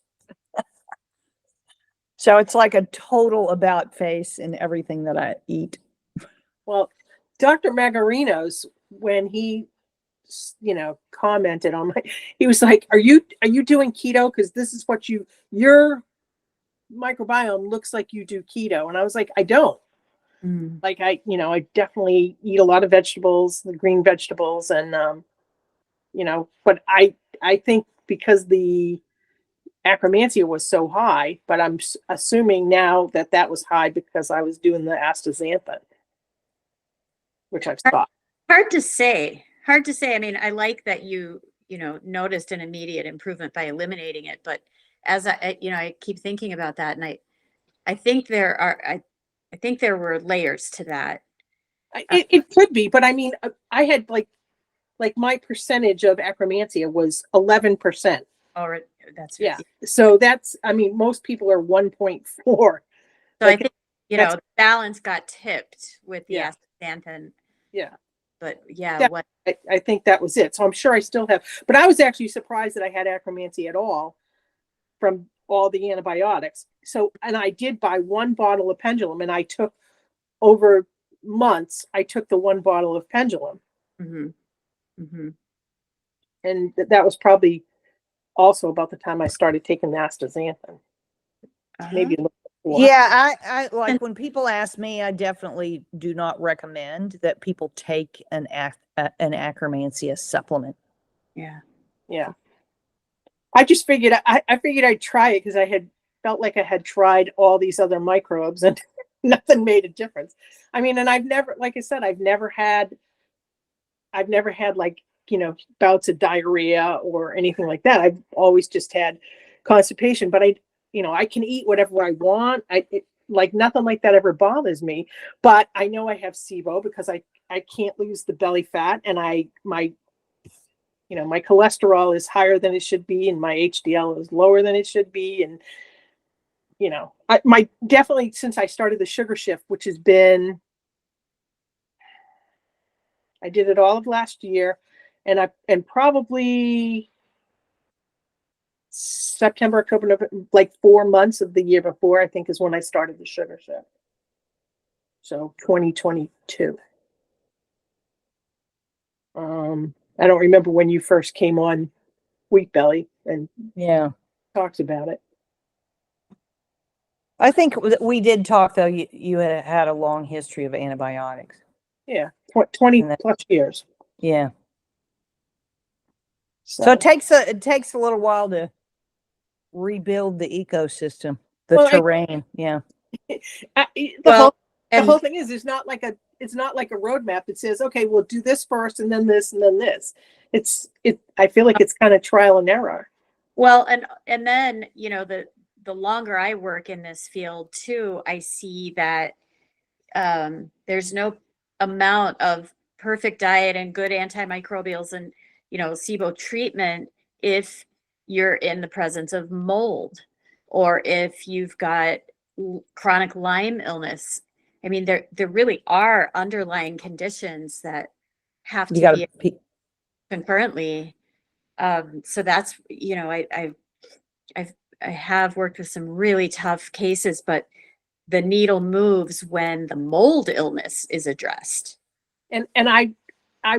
So it's like a total about face in everything that I eat. well, Dr. Magarinos, when he commented on he was like, are you doing keto? Because this is what your microbiome looks like you do keto. And I was like, I don't. Like I definitely eat a lot of vegetables, the green vegetables, and but I think because the Akkermansia was so high, but I'm assuming now that was high because I was doing the astaxanthin, which I've stopped. Hard to say. I mean, I like that you noticed an immediate improvement by eliminating it, but as I keep thinking about that, and I think I think there were layers to that. It could be, but I mean, I had like my percentage of Akkermansia was 11%. Or that's Yeah. So that's, I mean, most people are 1.4. So like, I think the balance got tipped with the astaxanthin. Yeah. But yeah, I think that was it. So I'm sure I still have, but I was actually surprised that I had Akkermansia at all from all the antibiotics. So, and I did buy 1 bottle of Pendulum, and I took over months, I took the 1 bottle of Pendulum. And that was probably also about the time I started taking the astaxanthin. Maybe a little before. Yeah, I like when people ask me, I definitely do not recommend that people take an Akkermansia supplement. Yeah. I just figured I figured I'd try it because I had felt like I had tried all these other microbes and nothing made a difference. I mean, and I've never, like I said, I've never had like, bouts of diarrhea or anything like that. I've always just had constipation, but I can eat whatever I want. Like nothing like that ever bothers me, but I know I have SIBO because I can't lose the belly fat, and my cholesterol is higher than it should be, and my HDL is lower than it should be. And, definitely since I started the sugar shift, which has been, I did it all of last year, and probably September, October, November, like 4 months of the year before, I think, is when I started the sugar shift. So 2022. I don't remember when you first came on Wheat Belly and talked about it. I think we did talk though. You had a long history of antibiotics. Yeah, 20 And that- plus years. Yeah. So, So it takes a little while to rebuild the ecosystem, the Well, terrain. Yeah. the Well, whole and thing is it's not like a roadmap that says, okay, we'll do this first and then this and then this. I feel like it's kind of trial and error. well, and then, you know, the longer I work in this field too, I see that there's no amount of perfect diet and good antimicrobials and, you know, SIBO treatment if you're in the presence of mold or if you've got chronic Lyme illness. I mean, there really are underlying conditions that have You to got be to. concurrently. So that's, you know, I've, I have worked with some really tough cases, but the needle moves when the mold illness is addressed. And I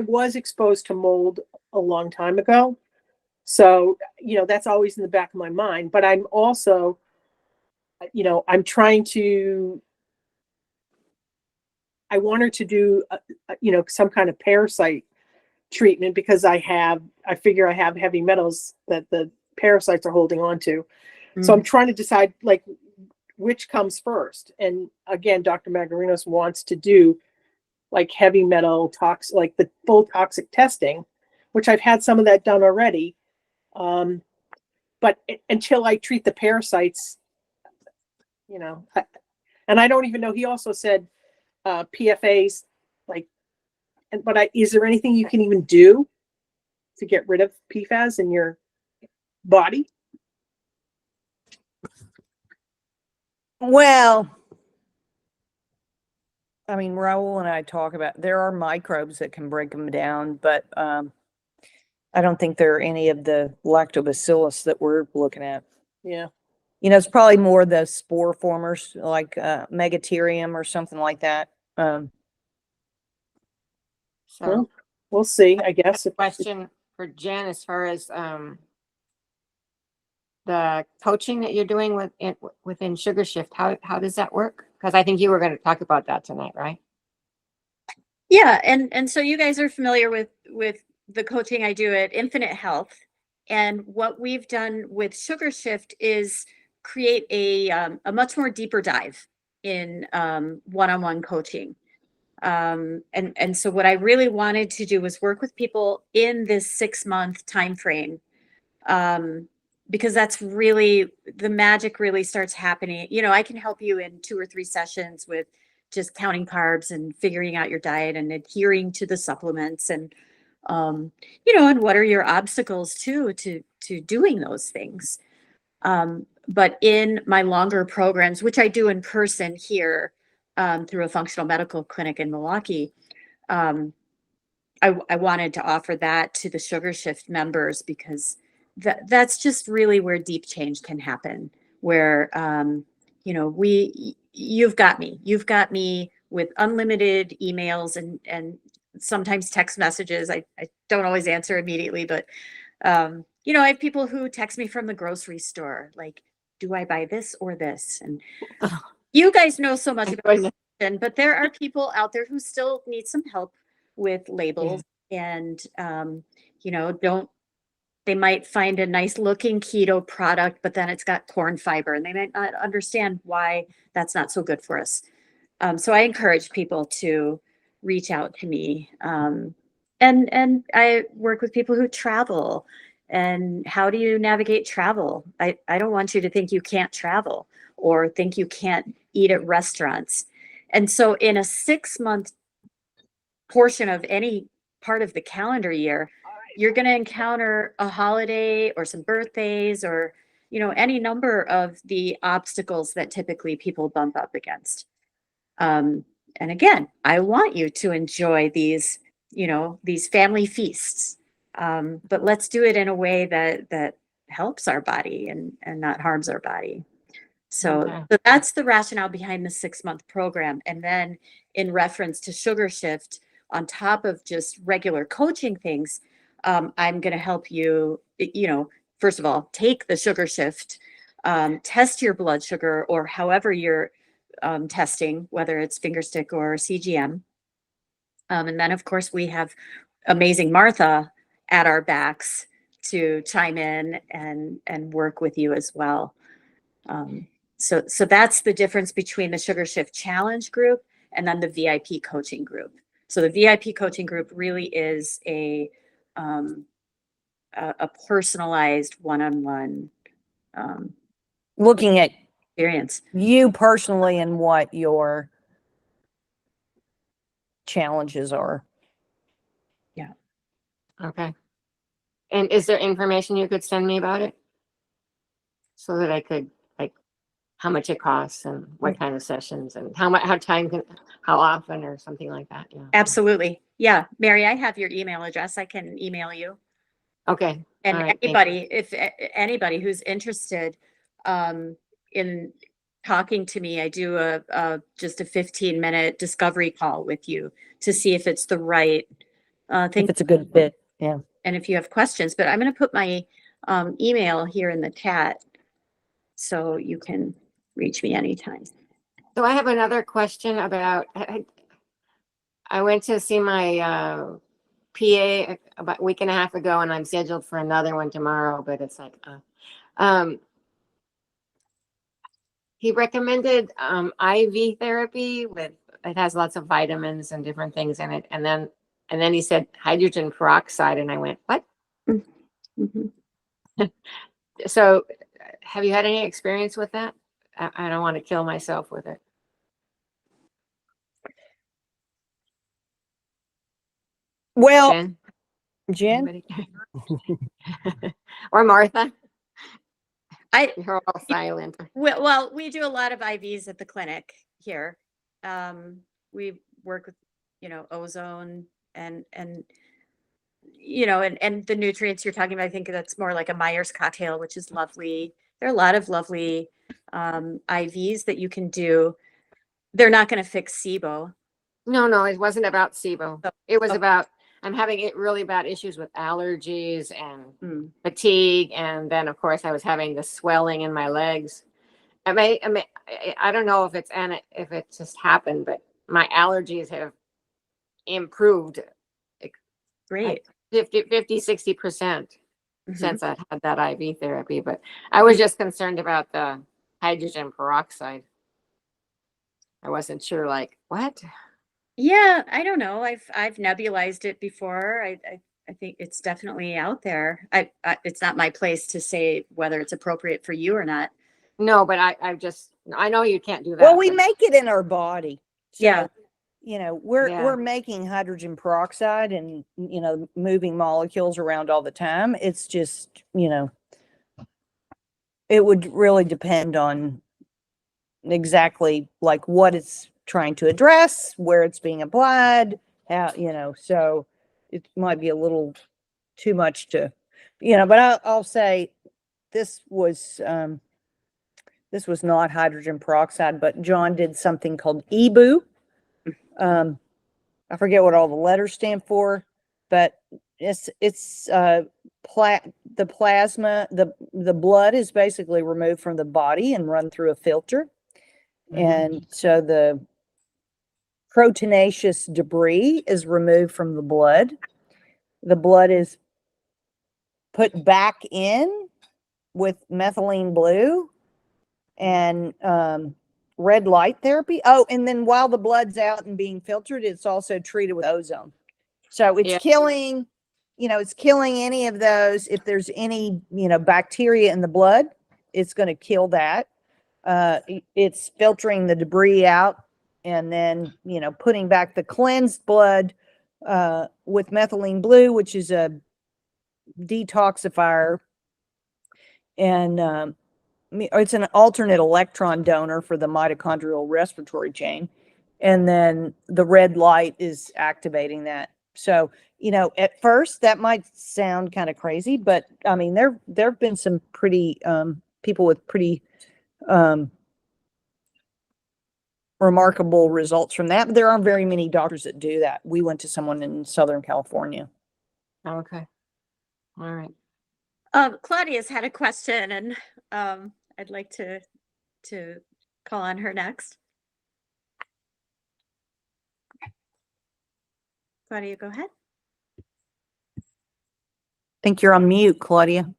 was exposed to mold a long time ago. So, that's always in the back of my mind, but I'm also, I'm trying to, I want her to do, some kind of parasite treatment because I figure I have heavy metals that the parasites are holding on to. So I'm trying to decide like which comes first. And again, Dr. Magarinos wants to do like heavy metal like the full toxic testing, which I've had some of that done already. But until I treat the parasites, and I don't even know, he also said PFAs, like, but is there anything you can even do to get rid of PFAS in your body? Well, I mean, Raul and I talk about there are microbes that can break them down, but I don't think there are any of the lactobacillus that we're looking at. Yeah. It's probably more the spore formers like megatherium or something like that. So Well, we'll see, I guess. question for Jen as far as the coaching that you're doing within Sugar Shift, how does that work? Because I think you were going to talk about that tonight, right? Yeah, and so you guys are familiar with the coaching I do at Infinite Health, and what we've done with Sugar Shift is create a much more deeper dive in one-on-one coaching. And so what I really wanted to do was work with people in this 6-month time frame, because that's really the magic really starts happening. I can help you in 2 or 3 sessions with just counting carbs and figuring out your diet and adhering to the supplements and and what are your obstacles too to doing those things. But in my longer programs, which I do in person here through a functional medical clinic in Milwaukee, I wanted to offer that to the Sugar Shift members because that's just really where deep change can happen. Where you've got me with unlimited emails and sometimes text messages. I don't always answer immediately, but I have people who text me from the grocery store, like, do I buy this or this? And you guys know so much about nutrition, but there are people out there who still need some help with labels and they might find a nice looking keto product, but then it's got corn fiber and they might not understand why that's not so good for us. So I encourage people to reach out to me. And I work with people who travel. And how do you navigate travel? I don't want you to think you can't travel or think you can't eat at restaurants. And so in a 6-month portion of any part of the calendar year, you're going to encounter a holiday or some birthdays or, any number of the obstacles that typically people bump up against. And again, I want you to enjoy these family feasts. But let's do it in a way that helps our body and not harms our body. So, Okay. so that's the rationale behind the 6-month program. And then in reference to Sugar Shift, on top of just regular coaching things, I'm going to help you, first of all, take the Sugar Shift test your blood sugar or however you're testing, whether it's fingerstick or CGM. And then, of course, we have amazing Martha at our backs to chime in and work with you as well. So that's the difference between the Sugar Shift Challenge group and then the VIP coaching group. So the VIP coaching group really is a personalized one-on-one Looking at experience. you personally and what your challenges are. Okay. And is there information you could send me about it? So that I could, like, how much it costs and what kind of sessions and how often or something like that. Yeah. Absolutely. Yeah. Mary, I have your email address. I can email you. Okay. And All right, thank anybody, if anybody who's interested in talking to me, I do just a 15-minute discovery call with you to see if it's the right thing If it's a good fit. Yeah. and if you have questions. But I'm going to put my email here in the chat so you can reach me anytime. So I have another question about, I went to see my PA about a week and a half ago, and I'm scheduled for another one tomorrow, but it's like, he recommended IV therapy with, it has lots of vitamins and different things in it. And then he said hydrogen peroxide, and I went, what? Mhm. So have you had any experience with that? I don't want to kill myself with it. Well, Jen? Jen, Anybody? Or Martha? I You're all silent. well, we do a lot of IVs at the clinic here. We work with, ozone and and the nutrients you're talking about. I think that's more like a Myers cocktail, which is lovely. There are a lot of lovely IVs that you can do. They're not going to fix SIBO. No, it wasn't about SIBO. Oh, It was oh. about, I'm having really bad issues with allergies and Mm. fatigue. And then, of course, I was having the swelling in my legs. I don't know if if it just happened, but my allergies have improved Great. 60% Mhm. since I had that IV therapy. But I was just concerned about the hydrogen peroxide. I wasn't sure, like, what? Yeah, I don't know. I've nebulized it before. I think it's definitely out there. It's not my place to say whether it's appropriate for you or not. No, but I know you can't do that. well, we but- make it in our body. So, Yeah. we're Yeah. making hydrogen peroxide and moving molecules around all the time. It's just, it would really depend on exactly like what it's trying to address, where it's being applied, how, so it might be a little too much to, but I'll say this was not hydrogen peroxide, but John did something called EBU. I forget what all the letters stand for, but it's the plasma, the blood is basically removed from the body and run through a filter. Mhm. And so the proteinaceous debris is removed from the blood. The blood is put back in with methylene blue and red light therapy. Oh, and then while the blood's out and being filtered, it's also treated with ozone. So it's Yeah. killing, it's killing any of those. If there's any, bacteria in the blood, it's going to kill that. It's filtering the debris out and then, putting back the cleansed blood with methylene blue, which is a detoxifier. And it's an alternate electron donor for the mitochondrial respiratory chain. And then the red light is activating that. So, at first that might sound kind of crazy, but I mean, there have been some pretty people with pretty remarkable results from that. But there aren't very many doctors that do that. We went to someone in Southern California. Okay. All right. Claudia's had a question, and I'd like to call on her next. Claudia, go ahead. Think you're on mute, Claudia.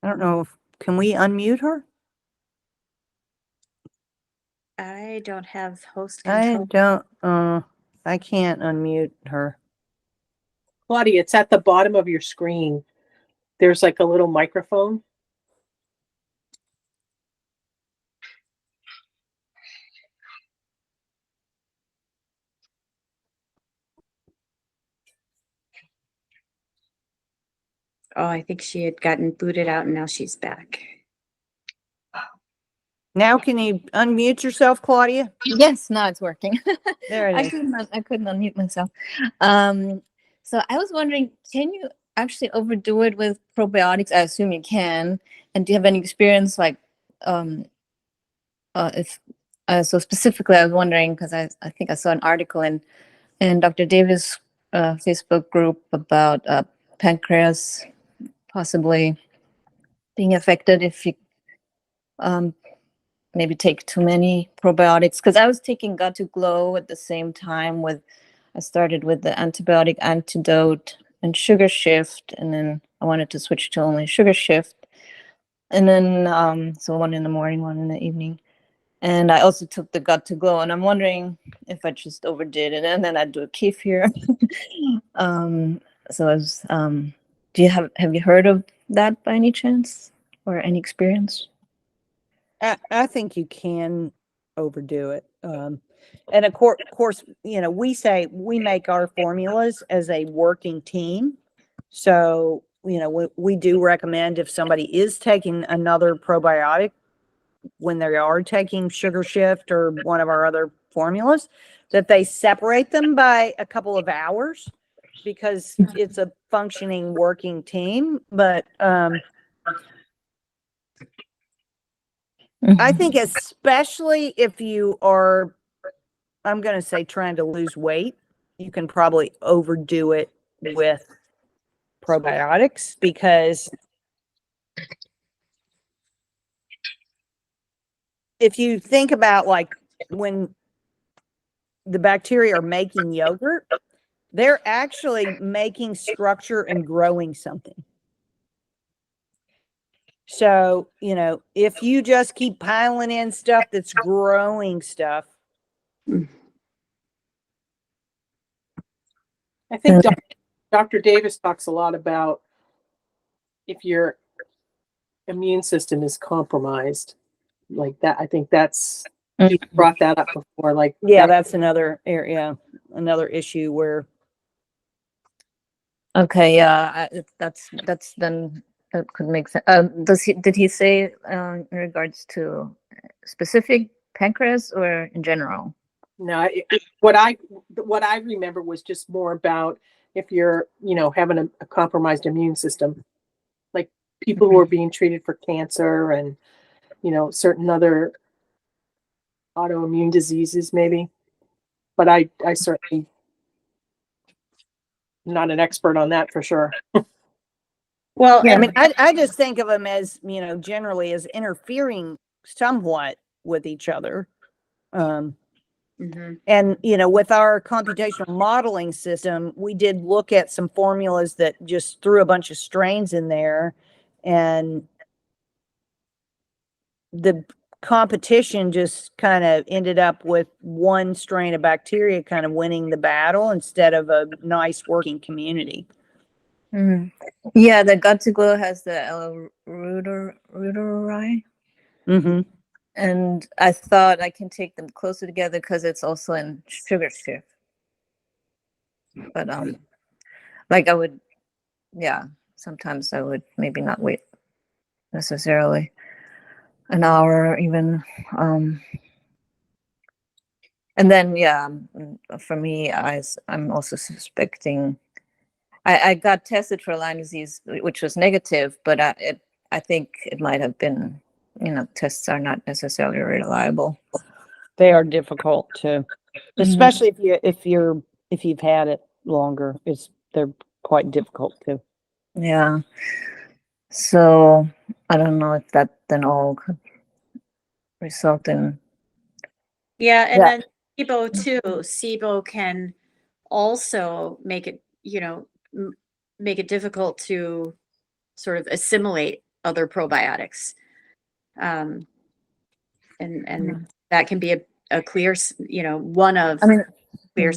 I don't know can we unmute her? I don't have host I control. don't, I can't unmute her. Claudia, it's at the bottom of your screen. There's like a little microphone. Oh, I think she had gotten booted out and now she's back. Now can you unmute yourself, Claudia? Yes, now it's working. There it is. I couldn't unmute myself. So I was wondering, can you actually overdo it with probiotics? I assume you can. And do you have any experience like if so specifically I was wondering because I think I saw an article in Dr. Davis' Facebook group about pancreas possibly being affected if you maybe take too many probiotics, because I was taking Gut to Glow at the same time with I started with the antibiotic antidote and sugar shift, and then I wanted to switch to only sugar shift, and then so one in the morning, one in the evening, and I also took the Gut to Glow, and I'm wondering if I just overdid it, and then I'd do a kefir. So I was do you have you heard of that by any chance or any experience? I think you can overdo it. And of course, you know, we say we make our formulas as a working team. So, you know, we do recommend if somebody is taking another probiotic when they are taking Sugar Shift or one of our other formulas, that they separate them by a couple of hours because it's a functioning working team. But I think especially if you are, I'm going to say trying to lose weight, you can probably overdo it with probiotics because if you think about like when the bacteria are making yogurt, they're actually making structure and growing something. So, you know, if you just keep piling in stuff that's growing stuff. I think Dr. Davis talks a lot about if your immune system is compromised, like that. I think that's you brought that up before. Like Yeah, that's another area, another issue where. Okay, yeah, that's then that could make sense. Did he say in regards to specific pancreas or in general? No, what I remember was just more about if you're, you know, having a compromised immune system, like people who are being treated for cancer and, you know, certain other autoimmune diseases, maybe. But I certainly not an expert on that for sure. Well, I and mean, I just think of them as, you know, generally as interfering somewhat with each other. Mhm. And, you know, with our computational modeling system, we did look at some formulas that just threw a bunch of strains in there, and the competition just kind of ended up with one strain of bacteria kind of winning the battle instead of a nice working community. Mhm. Yeah, the Gut to Glow has the L-reuteri, Mm-hmm. and I thought I can take them closer together because it's also in sugar shift. But like I would, yeah, sometimes I would maybe not wait necessarily an hour or even. And then, yeah, for me, I'm also suspecting. I got tested for Lyme disease, which was negative, but I think it might have been, you know, tests are not necessarily reliable. They are difficult to, especially if you're if you've had it longer. They're quite difficult to. Yeah. So I don't know if that then all could result in. Yeah, and Yeah. then SIBO too. SIBO can also make it, make it difficult to sort of assimilate other probiotics. Um, and that can be a clear, one of I mean, clear.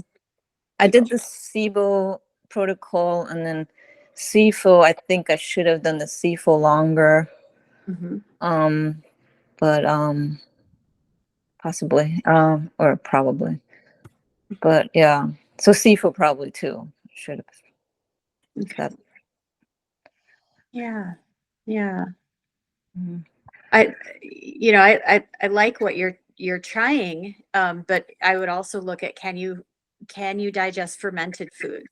I did the SIBO protocol and then CIFO. I think I should have done the CIFO longer. Mhm. But possibly, or probably. But yeah, so CIFO probably too. Should have Okay. that. Yeah. Yeah. Mhm. I like what you're trying, but I would also look at can you digest fermented food?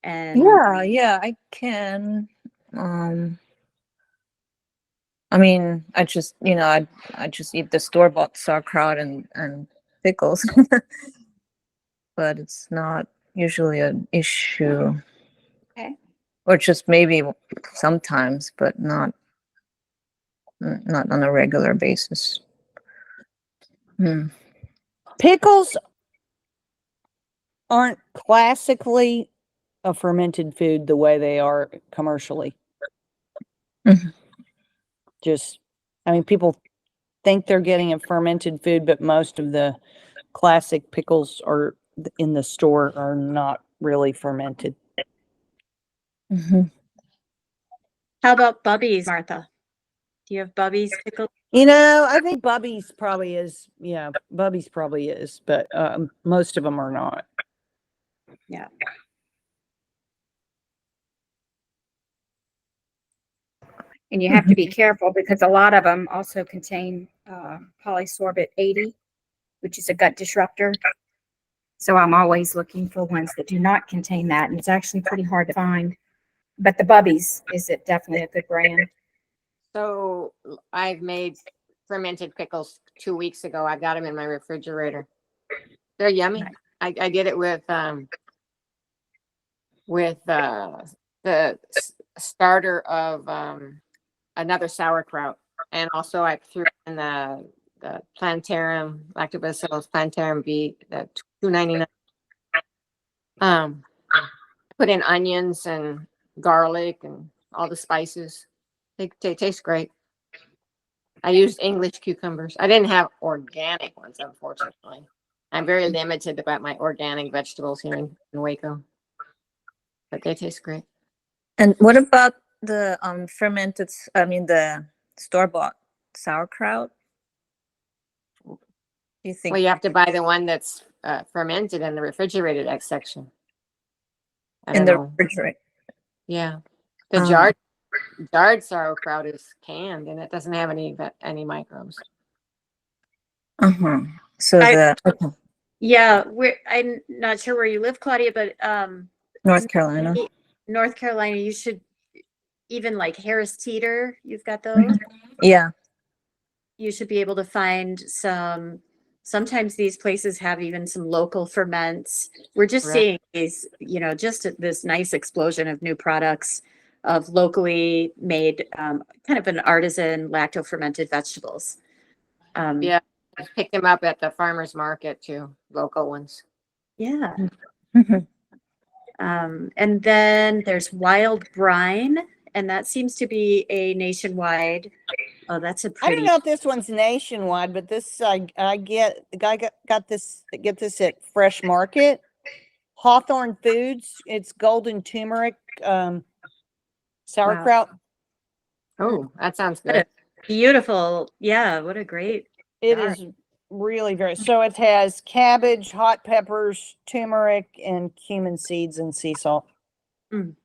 And Yeah, I can. Um, I mean, I just eat the store-bought sauerkraut and pickles, but it's not usually an issue, okay. or just maybe sometimes, but not on a regular basis. Hmm. Pickles aren't classically a fermented food the way they are commercially. Mhm. Just, I mean, people think they're getting a fermented food, but most of the classic pickles are in the store are not really fermented. Mhm. How about Bubby's, Martha? Do you have Bubby's pickles? I think Bubby's probably is. Yeah, Bubby's probably is, but most of them are not. Yeah. And you have to be careful because a lot of them also contain polysorbate 80, which is a gut disruptor. So I'm always looking for ones that do not contain that. And it's actually pretty hard to find. But the Bubbies is definitely a good brand. So I've made fermented pickles 2 weeks ago. I got them in my refrigerator. They're yummy. I did it with the starter of another sauerkraut, and also I threw in the plantarum lactobacillus plantarum B, the 299. Put in onions and garlic and all the spices. They taste great. I used English cucumbers. I didn't have organic ones, unfortunately. I'm very limited about my organic vegetables here in Waco, but they taste great. And what about the the store-bought sauerkraut? Do you think Well, you have to buy the one that's fermented in the refrigerated X section. I in don't the know. refrigerator? Yeah, the Um, jarred sauerkraut is canned and it doesn't have any microbes. uh-huh. So I- okay. Yeah, I'm not sure where you live, Claudia, but North Carolina. North Carolina, you should even like Harris Teeter, you've got those. Yeah. You should be able to find sometimes these places have even some local ferments. We're just Right. seeing these, just this nice explosion of new products of locally made, kind of an artisan lacto fermented vegetables. Yeah, I picked them up at the farmer's market too, local ones. Yeah. Mhm. And then there's Wild Brine, and that seems to be a nationwide. Oh, that's a I pretty. don't know if this one's nationwide, but this I get the guy got this at Fresh Market, Hawthorne Foods. It's golden turmeric sauerkraut. Oh, that sounds What a good. beautiful, yeah, what a great. It jar. is really very. So it has cabbage, hot peppers, turmeric, and cumin seeds and sea salt. Yum.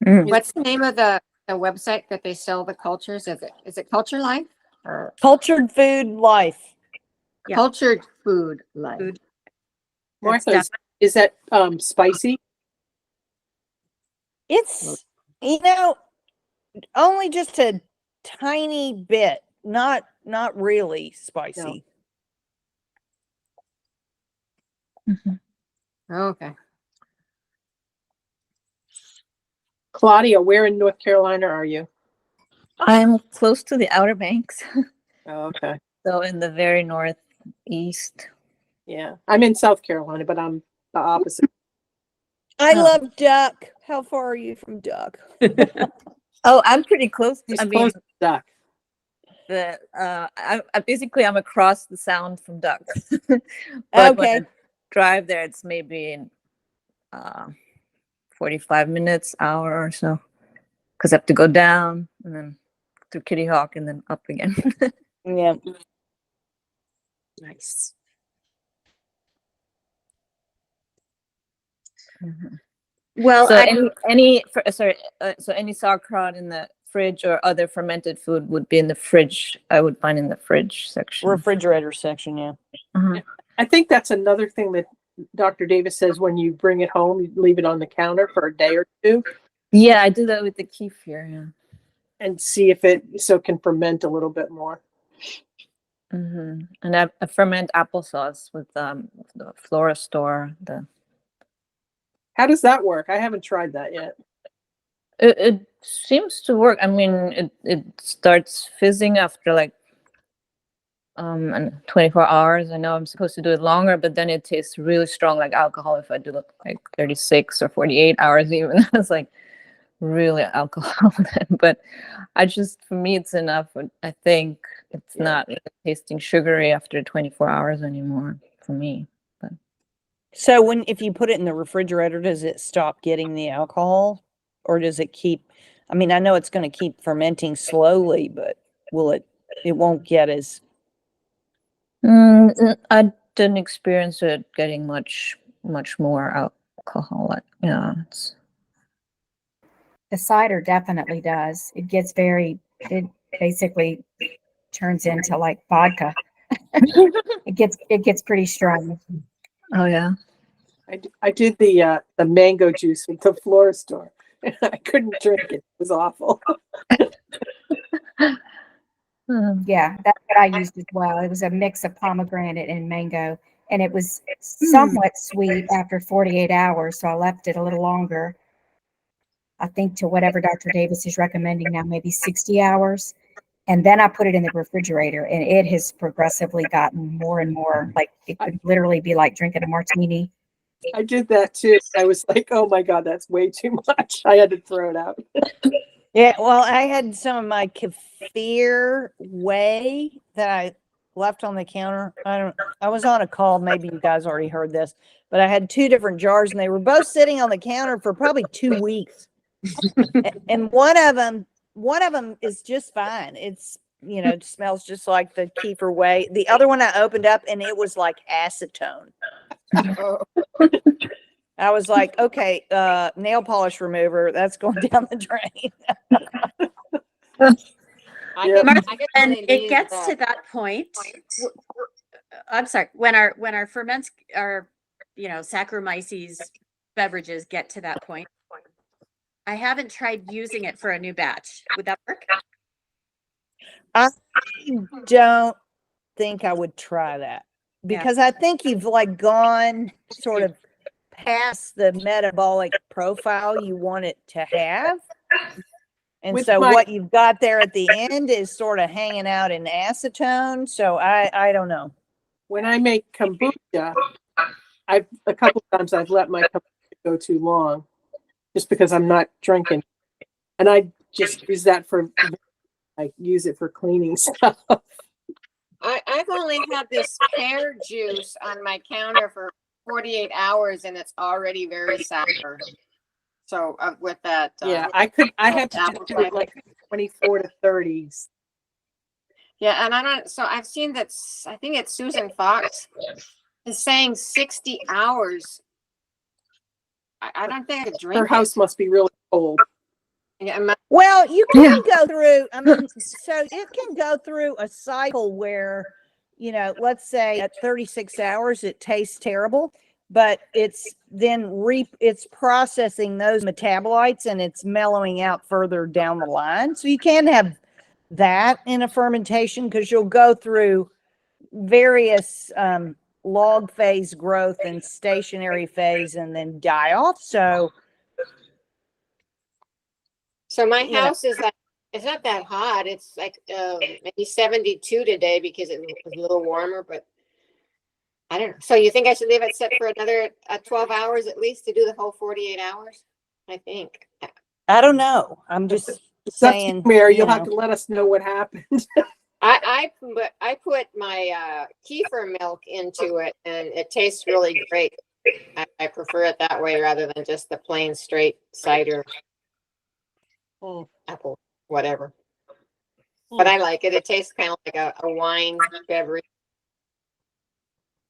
Mm. What's the name of the website that they sell the cultures? Is it Culture Life or Cultured Food Life. Yeah. Cultured Food Life? Food. Martha, is that spicy? It's only just a tiny bit, not really spicy. Mhm. Okay. Claudia, where in North Carolina are you? I'm close to the Outer Banks, Oh, okay. so in the very northeast. Yeah. I'm in South Carolina, but I'm the opposite. I Oh. love duck. How far are you from duck? Oh, I'm pretty close. She's I mean, close to duck. I basically I'm across the sound from Duck. But when I Okay. drive there, it's maybe in 45 minutes, hour or so, because I have to go down and then through Kitty Hawk and then up again. Yeah. Nice. Mhm. Well, So I, so any sauerkraut in the fridge or other fermented food would be in the fridge. I would find in the fridge section. Refrigerator section, yeah. Uh-huh. I think that's another thing that Dr. Davis says when you bring it home, you leave it on the counter for a day or two Yeah, I do that with the kefir. Yeah. and see if it can ferment a little bit more. Mm-hmm. And I ferment applesauce with the Flora Store. How does that work? I haven't tried that yet. It seems to work. I mean, it starts fizzing after like 24 hours. I know I'm supposed to do it longer, but then it tastes really strong like alcohol if I do like 36 or 48 hours even. It's like really alcohol. But for me, it's enough. I think it's Yeah. not really tasting sugary after 24 hours anymore for me. But So if you put it in the refrigerator, does it stop getting the alcohol? Or does it keep, I mean, I know it's going to keep fermenting slowly, but it won't get as, I didn't experience it getting much more alcohol. Yeah, The cider definitely does. It basically turns into like vodka. It gets pretty strong. oh yeah. I did the mango juice with the Flora Store. I couldn't drink it. It was awful. Yeah, that's what I used as well. It was a mix of pomegranate and mango, and it was somewhat sweet after 48 hours, so I left it a little longer. I think to whatever Dr. Davis is recommending now, maybe 60 hours. And then I put it in the refrigerator, and it has progressively gotten more and more like it could literally be like drinking a martini. I did that too. I was like, oh my God, that's way too much. I had to throw it out. yeah, well, I had some of my kefir whey that I left on the counter. I was on a call, maybe you guys already heard this, but I had 2 different jars and they were both sitting on the counter for probably 2 weeks. And one of them is just fine. It's, it smells just like the kefir whey. The other one I opened up and it was like acetone. I was like, okay, nail polish remover, that's going down the drain. Yeah. and it gets to that point. I'm sorry, when our ferments, our, Saccharomyces beverages get to that point, I haven't tried using it for a new batch. Would that work? I don't think I would try that because I think you've like gone sort of past the metabolic profile you want it to have. And With so my- what you've got there at the end is sort of hanging out in acetone. So I don't know. When I make kombucha, a couple of times I've let my kombucha go too long just because I'm not drinking. And I just use that I use it for cleaning stuff. I've only had this pear juice on my counter for 48 hours and it's already very sour. So with that, Yeah, I have to apple do it like 24 to 30s. yeah, and I've seen that, I think it's Susan Fox is saying 60 hours. I don't think I could drink Her house it. must be really cold. Yeah, Well, you can go through, I mean, so it can go through a cycle where, let's say at 36 hours, it tastes terrible, but it's then it's processing those metabolites and it's mellowing out further down the line. So you can have that in a fermentation because you'll go through various log phase growth and stationary phase and then die off. So, So my you know. house is like, it's not that hot. It's like maybe 72 today because it was a little warmer, but I don't know. So you think I should leave it set for another 12 hours at least to do the whole 48 hours? I think. I don't know. I'm just It's up to saying, you, Mary. you You'll have know. to let us know what happened. I put my kefir milk into it and it tastes really great. I prefer it that way rather than just the plain straight cider, apple, whatever. But I like it. It tastes kind of like a wine beverage.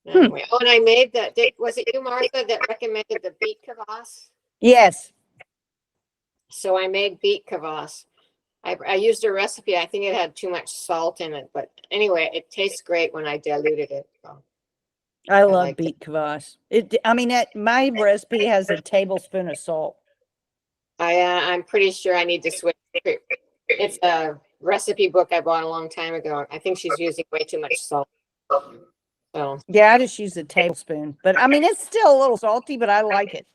Anyway, oh, and I made that. Was it you, Martha, that recommended the beet kvass? Yes. So I made beet kvass. I used a recipe. I think it had too much salt in it, but anyway, it tastes great when I diluted it. So I love liked beet kvass. I mean, my recipe has a tablespoon of salt. I'm pretty sure I need to switch. It's a recipe book I bought a long time ago. I think she's using way too much salt. So Yeah, I just use a tablespoon, but I mean, it's still a little salty, but I like it.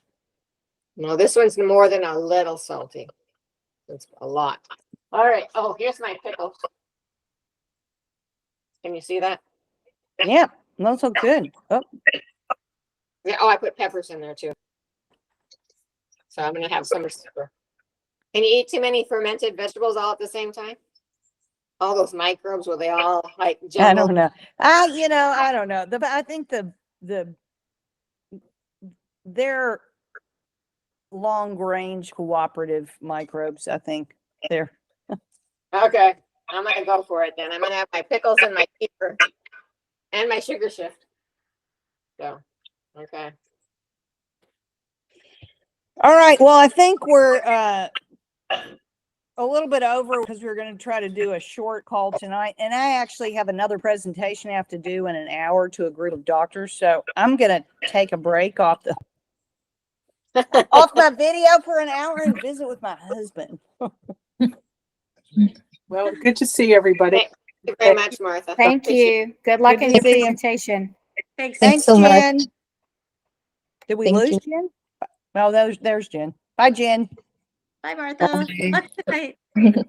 no, this one's more than a little salty. It's a lot. All right. Oh, here's my pickles. Can you see that? Yeah, those look good. Oh, Yeah. Oh, I put peppers in there too. So I'm gonna have some super. Can you eat too many fermented vegetables all at the same time? All those microbes, will they all like I jumble? don't know. I don't know. I think they're long range cooperative microbes. I think they're. Okay, I'm gonna go for it then. I'm gonna have my pickles and my kefir and my sugar shift. So, okay. All right. Well, I think we're a little bit over because we were going to try to do a short call tonight. And I actually have another presentation I have to do in an hour to a group of doctors. So I'm going to take a break off my video for an hour and visit with my husband. Well, good to see everybody. Thank you very much, Martha. Thank Appreciate you. Good luck Good in to your see you. presentation. Thanks. Thanks, so much. Jen. Did we Thank lose you. Jen? Well, there's Jen. Bye, Jen. Bye, Martha. Bye. Good night.